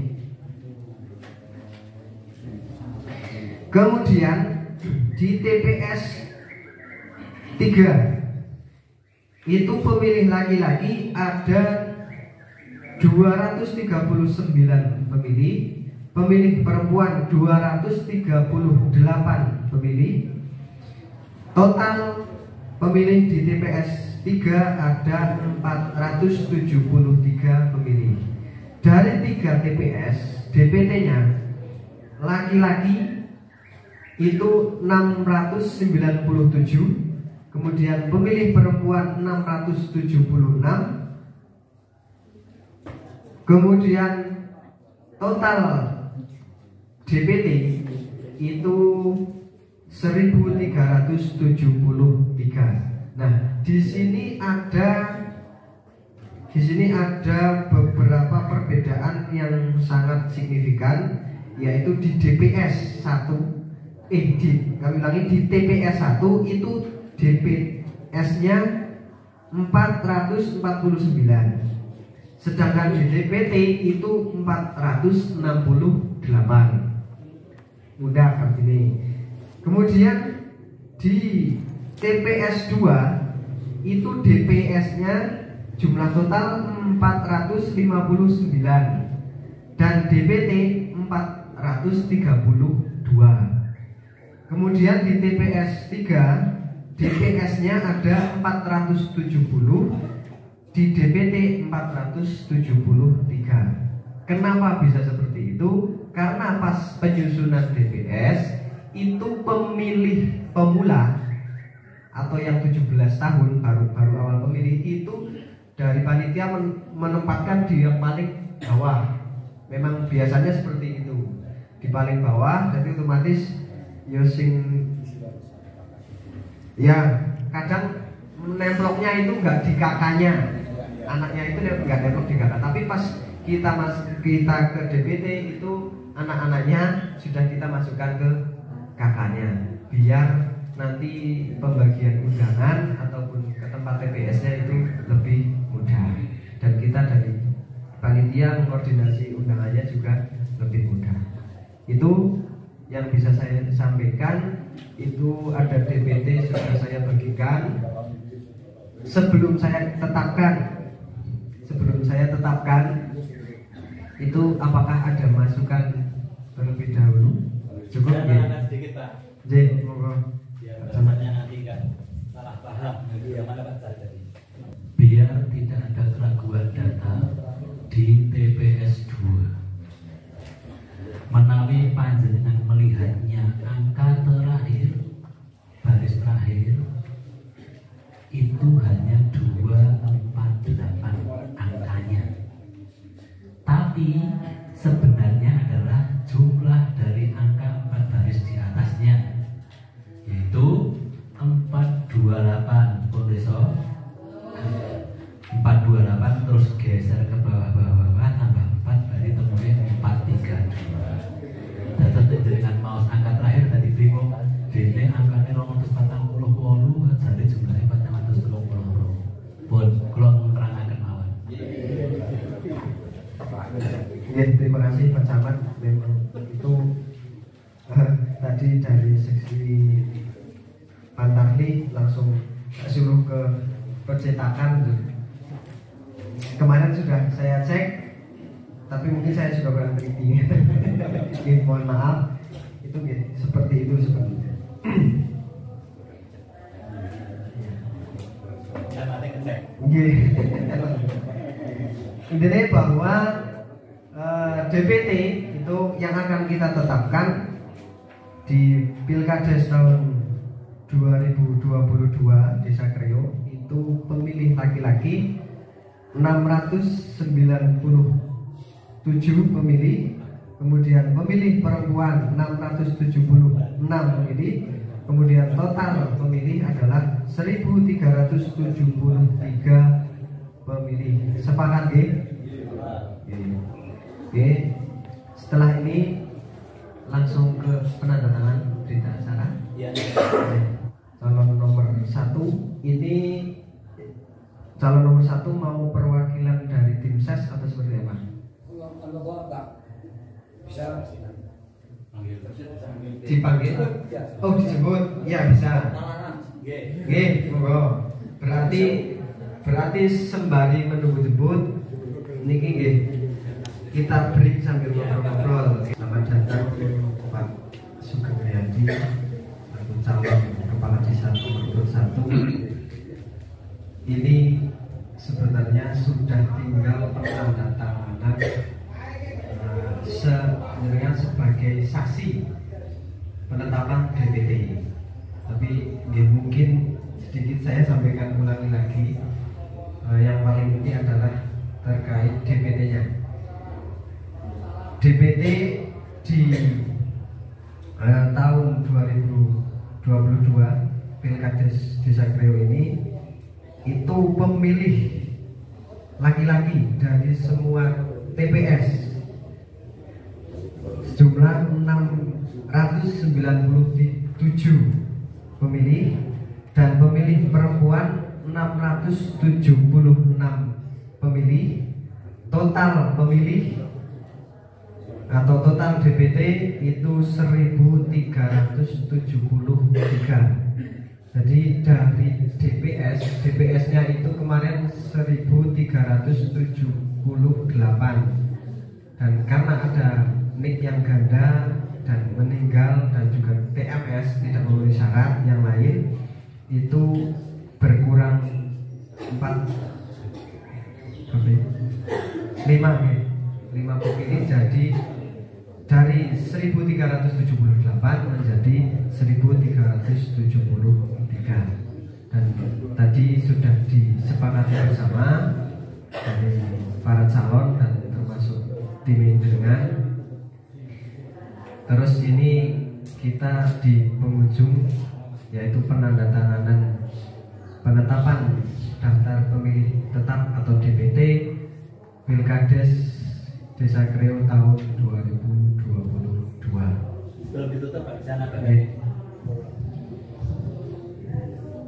Kemudian di TPS 3 itu pemilih laki-laki ada 239 pemilih, pemilih perempuan 238 pemilih. Total pemilih di TPS 3 ada 473 pemilih. Dari 3 TPS, DPT-nya laki-laki itu 697, kemudian pemilih perempuan 676. Kemudian total DPT itu 1373. Nah, di sini ada beberapa perbedaan yang sangat signifikan, yaitu di DPS 1 di TPS 1 itu DPS-nya 449. Sedangkan di DPT itu 468. Mudah kan ini. Kemudian di TPS 2 itu DPS-nya jumlah total 459 dan DPT 432. Kemudian di TPS 3 DPS-nya ada 470, di DPT 473. Kenapa bisa seperti itu? Karena pas penyusunan DPS itu pemilih pemula atau yang 17 tahun baru awal pemilih itu dari panitia menempatkan di yang paling bawah. Memang biasanya seperti itu, di paling bawah, jadi otomatis kadang nemploknya itu nggak di kakaknya, anaknya itu nggak nemplok di kakak, tapi pas kita ke DPT itu anak-anaknya sudah kita masukkan ke kakaknya, biar nanti pembagian undangan ataupun ke tempat TPS-nya itu lebih mudah, dan kita dari panitia mengkoordinasi undangannya juga lebih mudah. Itu yang bisa saya sampaikan. Itu ada DPT sudah saya bagikan. Sebelum saya tetapkan itu apakah ada masukan terlebih dahulu? Cukup ya? Sedikit Pak. Nanti kan salah paham. Yang mana Pak tadi? Biar tidak ada keraguan data di TPS 2. Menawi panjenengan melihatnya angka terakhir, baris terakhir itu hanya 248 angkanya. Tapi sebenarnya adalah jumlah dari angka 4 baris di atasnya, yaitu 428. Pondesa 428 terus geser ke bawah-bawah tambah 4 berarti temunya 432. Data dengan maus angka terakhir tadi bingung. Dene angkane 248 jadi jumlahnya 430. Pun kula nerangaken mawon. Ya, terima kasih Pak Camat. Memang itu tadi dari seksi Pantarli langsung suruh ke percetakan. Kemarin sudah saya cek, tapi mungkin saya juga kurang teliti. Mohon maaf, itu seperti itu sebenarnya. Intinya bahwa DPT itu yang akan kita tetapkan di Pilkades tahun 2022 Desa Kreo itu pemilih laki-laki 697 pemilih, kemudian pemilih perempuan 676 pemilih, kemudian total pemilih adalah 1373 pemilih. Sepakat ya? Oke. Setelah ini langsung ke penandatangan berita acara. Calon nomor 1 ini calon nomor 1 mau perwakilan dari tim ses atau seperti apa? Bisa dipanggil? Oh, disebut? Ya bisa. Oke, monggo. Berarti sembari menunggu jemput niki nggih kita break sambil ngobrol-ngobrol. Selamat datang Pak Sugeng Riyadi, calon kepala desa nomor 1. Ini sebenarnya sudah tinggal penandatanganan sebenarnya sebagai saksi penetapan DPT. Tapi mungkin sedikit saya sampaikan ulangi lagi. Yang paling penting adalah terkait DPT-nya. DPT di tahun 2022 Pilkades Desa Kreo ini itu pemilih laki-laki dari semua TPS sejumlah 697 pemilih dan pemilih perempuan 676 pemilih. Total pemilih atau total DPT itu 1373. Jadi dari DPS-nya itu kemarin 1378. Dan karena ada nik yang ganda dan meninggal dan juga TMS tidak memenuhi syarat yang lain, itu berkurang 5 pemilih, jadi dari 1378 menjadi 1373. Dan tadi sudah disepakati bersama dari para calon dan termasuk tim dengan. Terus ini kita di penghujung yaitu penandatanganan penetapan daftar pemilih tetap atau DPT Pilkades Desa Kreo tahun 2022. Belum ditutup Pak di sana Pak.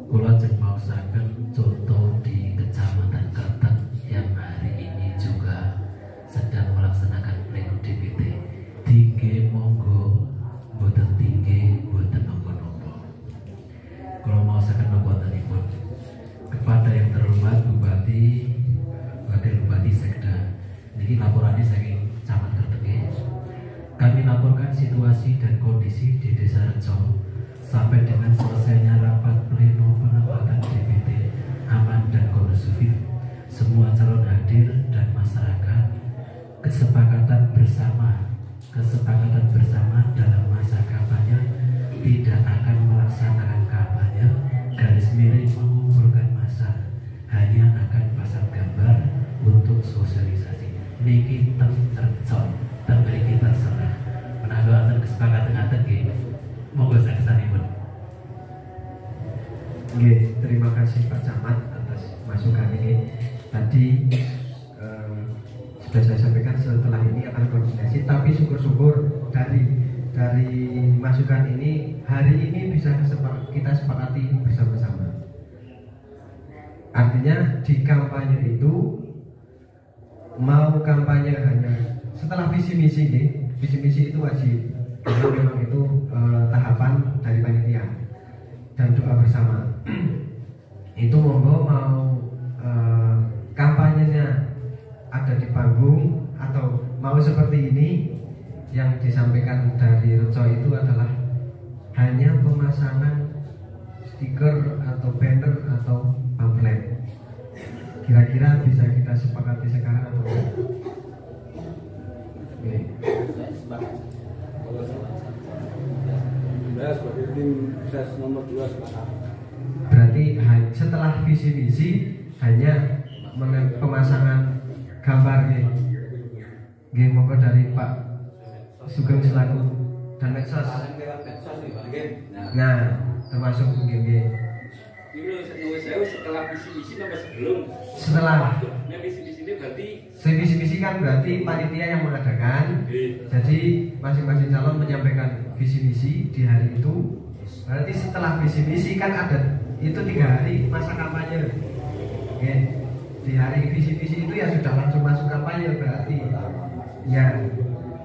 Kula jeng mausaken contoh di Kecamatan Kertek yang hari ini juga sedang melaksanakan pleno DPT. Tinggi monggo, boten tinggi, boten nopo-nopo. Kula mausaken nopo-nopon kepada yang terhormat Bupati, Wakil Bupati Sekda. Niki laporannya saking Camat Kertek. Kami laporkan situasi dan kondisi di Desa Rejo sampai dengan selesainya rapat pleno penempatan DPT aman dan kondusif. Semua calon hadir dan masyarakat kesepakatan bersama dalam masa kampanye tidak akan melaksanakan kampanye garis miring mengumpulkan massa, hanya akan pasang gambar untuk sosialisasi. Niki tercon terberi terserah menanggapi kesepakatan nggih. Monggo saksanipun. Nggih, terima kasih Pak Camat atas masukan ini. Tadi sudah saya sampaikan setelah ini akan koordinasi, tapi syukur-syukur dari masukan ini hari ini bisa kita sepakati bersama-sama. Artinya di kampanye itu mau kampanye hanya setelah visi misi nih, visi misi itu wajib karena memang itu tahapan dari panitia dan doa bersama. Itu monggo mau kampanyenya ada di panggung atau mau seperti ini, yang disampaikan dari Reco itu adalah hanya pemasangan stiker atau banner atau pamflet. Kira-kira bisa kita sepakati sekarang atau tidak? Oke. Sebagai tim ses nomor 2 sekarang. Berarti setelah visi misi hanya pemasangan gambar nggih monggo dari Pak Sugeng selaku dan medsos. Nah, termasuk nggih. Setelah visi-visi nomor sebelum. Setelah visi-visi ini berarti visi-misi kan berarti panitia yang mengadakan. Jadi masing-masing calon menyampaikan visi misi di hari itu. Berarti setelah visi misi kan ada itu 3 hari masa kampanye. Oke. Di hari visi misi itu ya sudah langsung masuk kampanye berarti. Ya,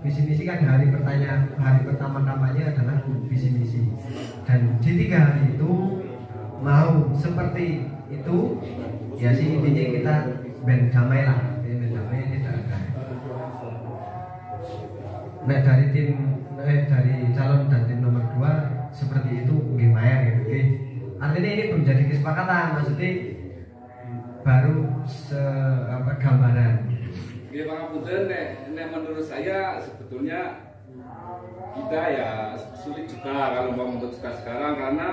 visi misi kan hari pertama kampanye adalah visi misi. Dan di 3 hari itu mau seperti itu ya sih, intinya kita ben damai lah, ben damai tidak ada. Nah dari calon dan tim nomor 2 seperti itu gimana gitu. Oke. Artinya ini belum jadi kesepakatan, maksudnya baru gambaran. Ya Pak Kaputen, menurut saya sebetulnya kita ya sulit juga kalau mau memutuskan sekarang, karena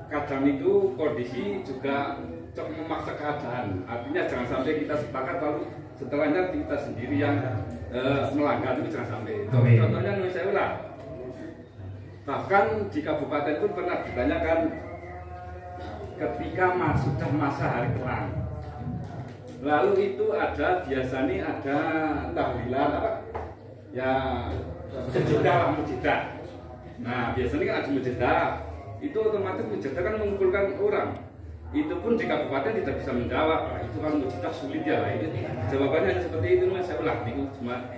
kadang itu kondisi juga memaksa keadaan. Artinya jangan sampai kita sepakat lalu setelahnya kita sendiri yang melanggar, itu jangan sampai. Contohnya menurut saya lah, bahkan di kabupaten pun pernah ditanyakan ketika sudah masa hari terang, lalu itu ada biasanya ada tahlilan apa ya, mujadah lah, mujadah. Nah biasanya kan ada mujadah, itu otomatis mujadah kan mengumpulkan orang. Itu pun di kabupaten tidak bisa menjawab. Nah, itu kan mujadah sulit ya. Ini jawabannya seperti itu, saya ulang. Itu cuma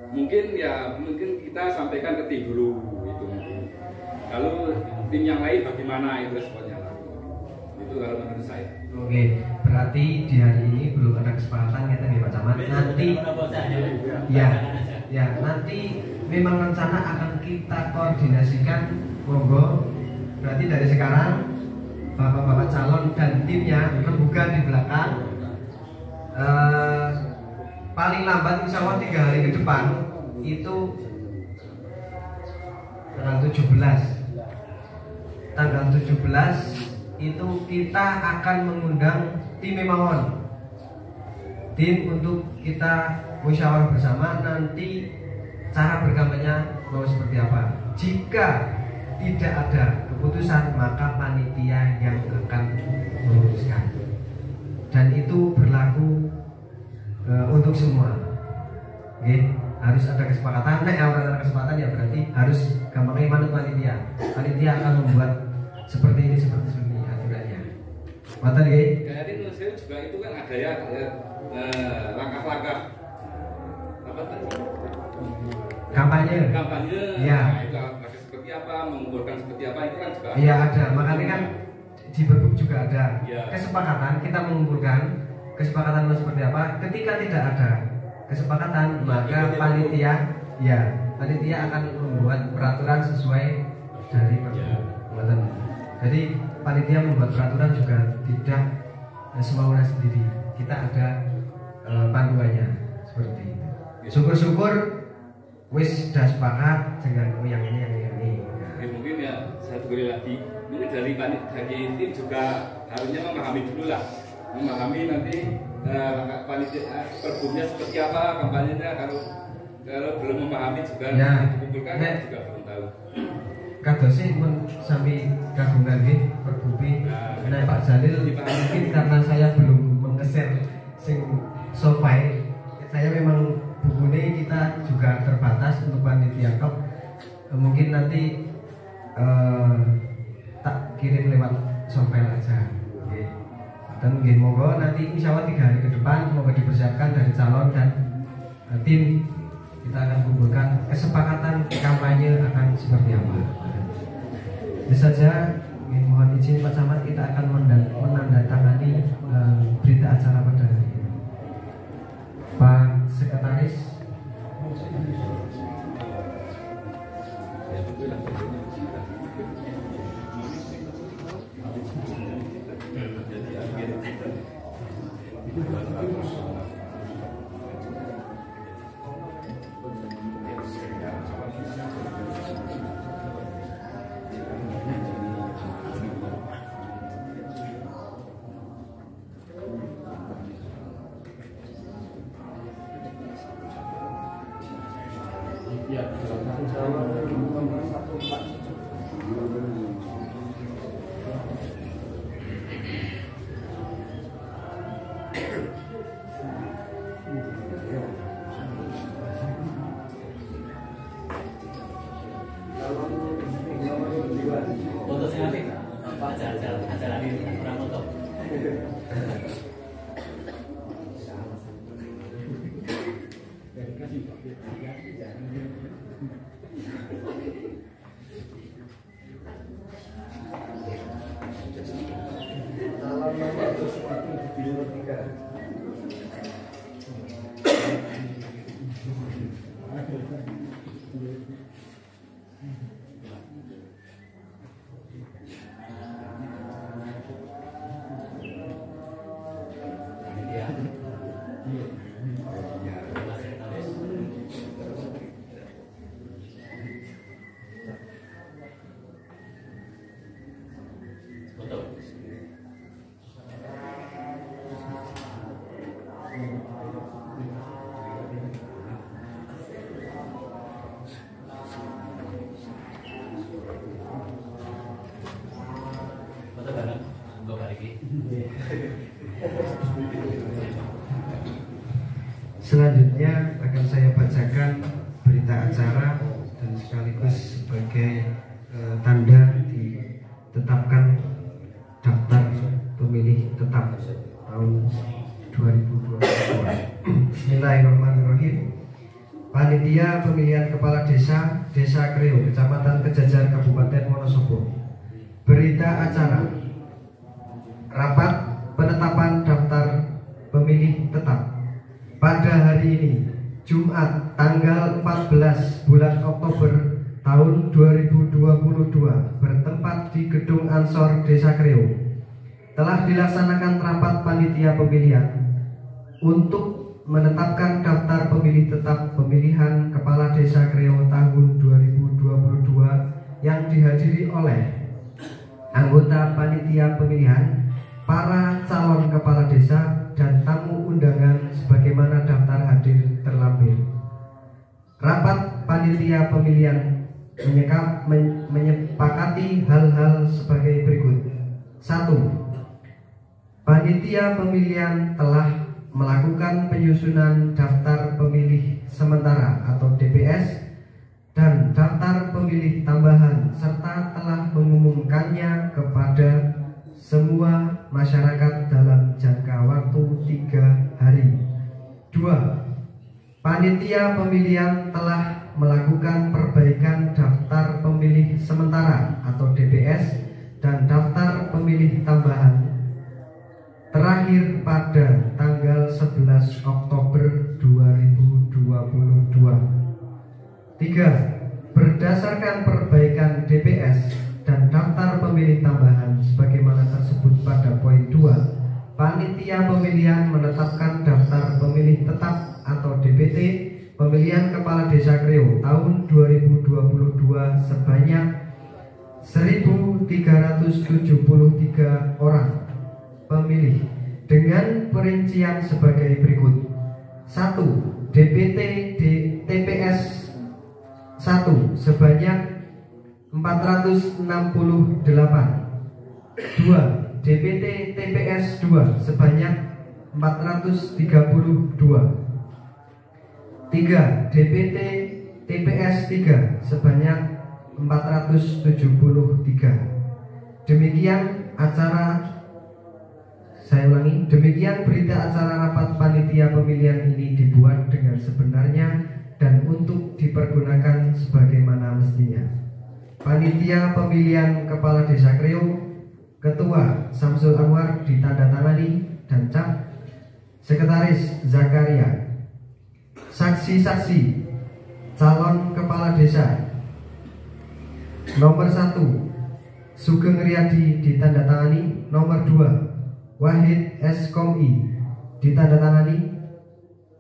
mungkin kita sampaikan ke tim dulu itu mungkin. Lalu tim yang lain bagaimana itu responnya lah. Itu kalau menurut saya. Oke, berarti di hari ini belum ada kesepakatan kita nih Pak Camat. Nanti ya nanti memang rencana akan kita koordinasikan, monggo. Berarti dari sekarang bapak-bapak calon dan timnya rembukan di belakang. Paling lambat insya Allah 3 hari ke depan itu tanggal 17. Tanggal 17 itu kita akan mengundang tim Memawon, tim untuk kita musyawarah bersama nanti cara berkampanye mau seperti apa. Jika tidak ada keputusan maka panitia yang akan memutuskan, dan itu berlaku untuk semua. Oke, harus ada kesepakatan. Kalau ada kesepakatan ya berarti harus gampangnya manut panitia. Panitia akan membuat seperti ini aturannya. Mantap ya. Jadi menurut saya juga itu kan ada ya langkah-langkah apa tadi? Kampanye. Ya. Nah, itu seperti apa, mengumpulkan seperti apa itu kan juga. Iya ada. Makanya kan di Berbuk juga ada kesepakatan kita mengumpulkan kesepakatan seperti apa. Ketika tidak ada kesepakatan maka panitia akan membuat peraturan sesuai dari Berbuk. Jadi panitia membuat peraturan juga tidak semaunya sendiri. Kita ada panduannya seperti itu. Syukur-syukur wis sudah sepakat dengan yang ini. Ya, mungkin ya satu kali lagi, mungkin dari tim juga harusnya memahami dulu lah, memahami nanti panitia perbumnya seperti apa, kampanyenya. Kalau belum memahami juga dikumpulkan juga belum tahu. Kadosi pun sampai gabungan nih perbubi. Nah Pak Jalil mungkin karena saya belum mengeser sing sofai, saya memang bukunya kita juga terbatas untuk panitia top. Mungkin nanti tak kirim lewat sofai aja. Dan moga nanti insya Allah 3 hari ke depan semoga dipersiapkan dari calon dan tim, kita akan kumpulkan kesepakatan kampanye akan seperti apa. Itu saja, mohon izin Pak Camat, kita akan menandatangani berita acara pada hari ini. Pak Sekretaris. Foto selfie, Pak, acara ini kurang foto. Selanjutnya akan saya bacakan berita acara dan sekaligus sebagai tanda ditetapkan daftar pemilih tetap tahun 2022. Bismillahirrahmanirrahim. Panitia Pemilihan Kepala Desa Desa Kreo, Kecamatan Kejajar, Kabupaten Wonosobo. Berita acara rapat penetapan daftar pemilih tetap pada hari ini, Jumat tanggal 14 bulan Oktober tahun 2022, bertempat di Gedung Ansor Desa Kreo, telah dilaksanakan rapat panitia pemilihan untuk menetapkan daftar pemilih tetap pemilihan Kepala Desa Kreo tahun 2022 yang dihadiri oleh anggota panitia pemilihan, para calon kepala desa, dan tamu undangan sebagaimana daftar hadir terlampir. Rapat panitia pemilihan menyepakati hal-hal sebagai berikut. 1. Panitia pemilihan telah melakukan penyusunan daftar pemilih sementara atau DPS dan daftar pemilih tambahan serta telah mengumumkannya kepada semua masyarakat dalam jangka waktu 3 hari. 2. Panitia pemilihan telah melakukan perbaikan daftar pemilih sementara atau DPS dan daftar pemilih tambahan terakhir pada tanggal 11 Oktober 2022. 3. Berdasarkan perbaikan DPS dan daftar pemilih tambahan sebagaimana tersebut pada poin 2, panitia pemilihan menetapkan daftar pemilih tetap atau DPT pemilihan Kepala Desa Kreo tahun 2022 sebanyak 1.373 orang pemilih dengan perincian sebagai berikut. 1. DPT TPS 1 sebanyak 468. 2. DPT TPS 2 sebanyak 432. 3. DPT TPS 3 sebanyak 473. Demikian acara Saya ulangi, demikian berita acara rapat panitia pemilihan ini dibuat dengan sebenarnya dan untuk dipergunakan sebagaimana mestinya. Panitia pemilihan Kepala Desa Kreo, Ketua Samsul Anwar ditandatangani dan cap. Sekretaris Zakaria. Saksi-saksi calon Kepala Desa. Nomor 1 Sugeng Riyadi ditandatangani. Nomor 2 Wahid S. Komi ditandatangani.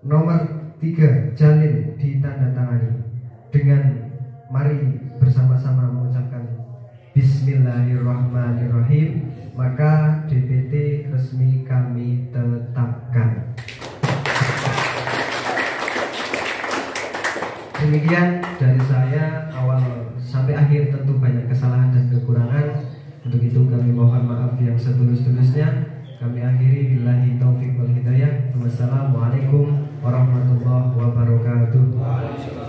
Nomor 3 Jalil ditandatangani. Dengan mari bersama-sama mengucapkan Bismillahirrahmanirrahim, maka DPT resmi kami tetapkan. Demikian dari saya, awal sampai akhir tentu banyak kesalahan dan kekurangan. Untuk itu kami mohon maaf yang setulus-tulusnya. Kami akhiri billahi taufik wal hidayah. Wassalamualaikum warahmatullahi wabarakatuh.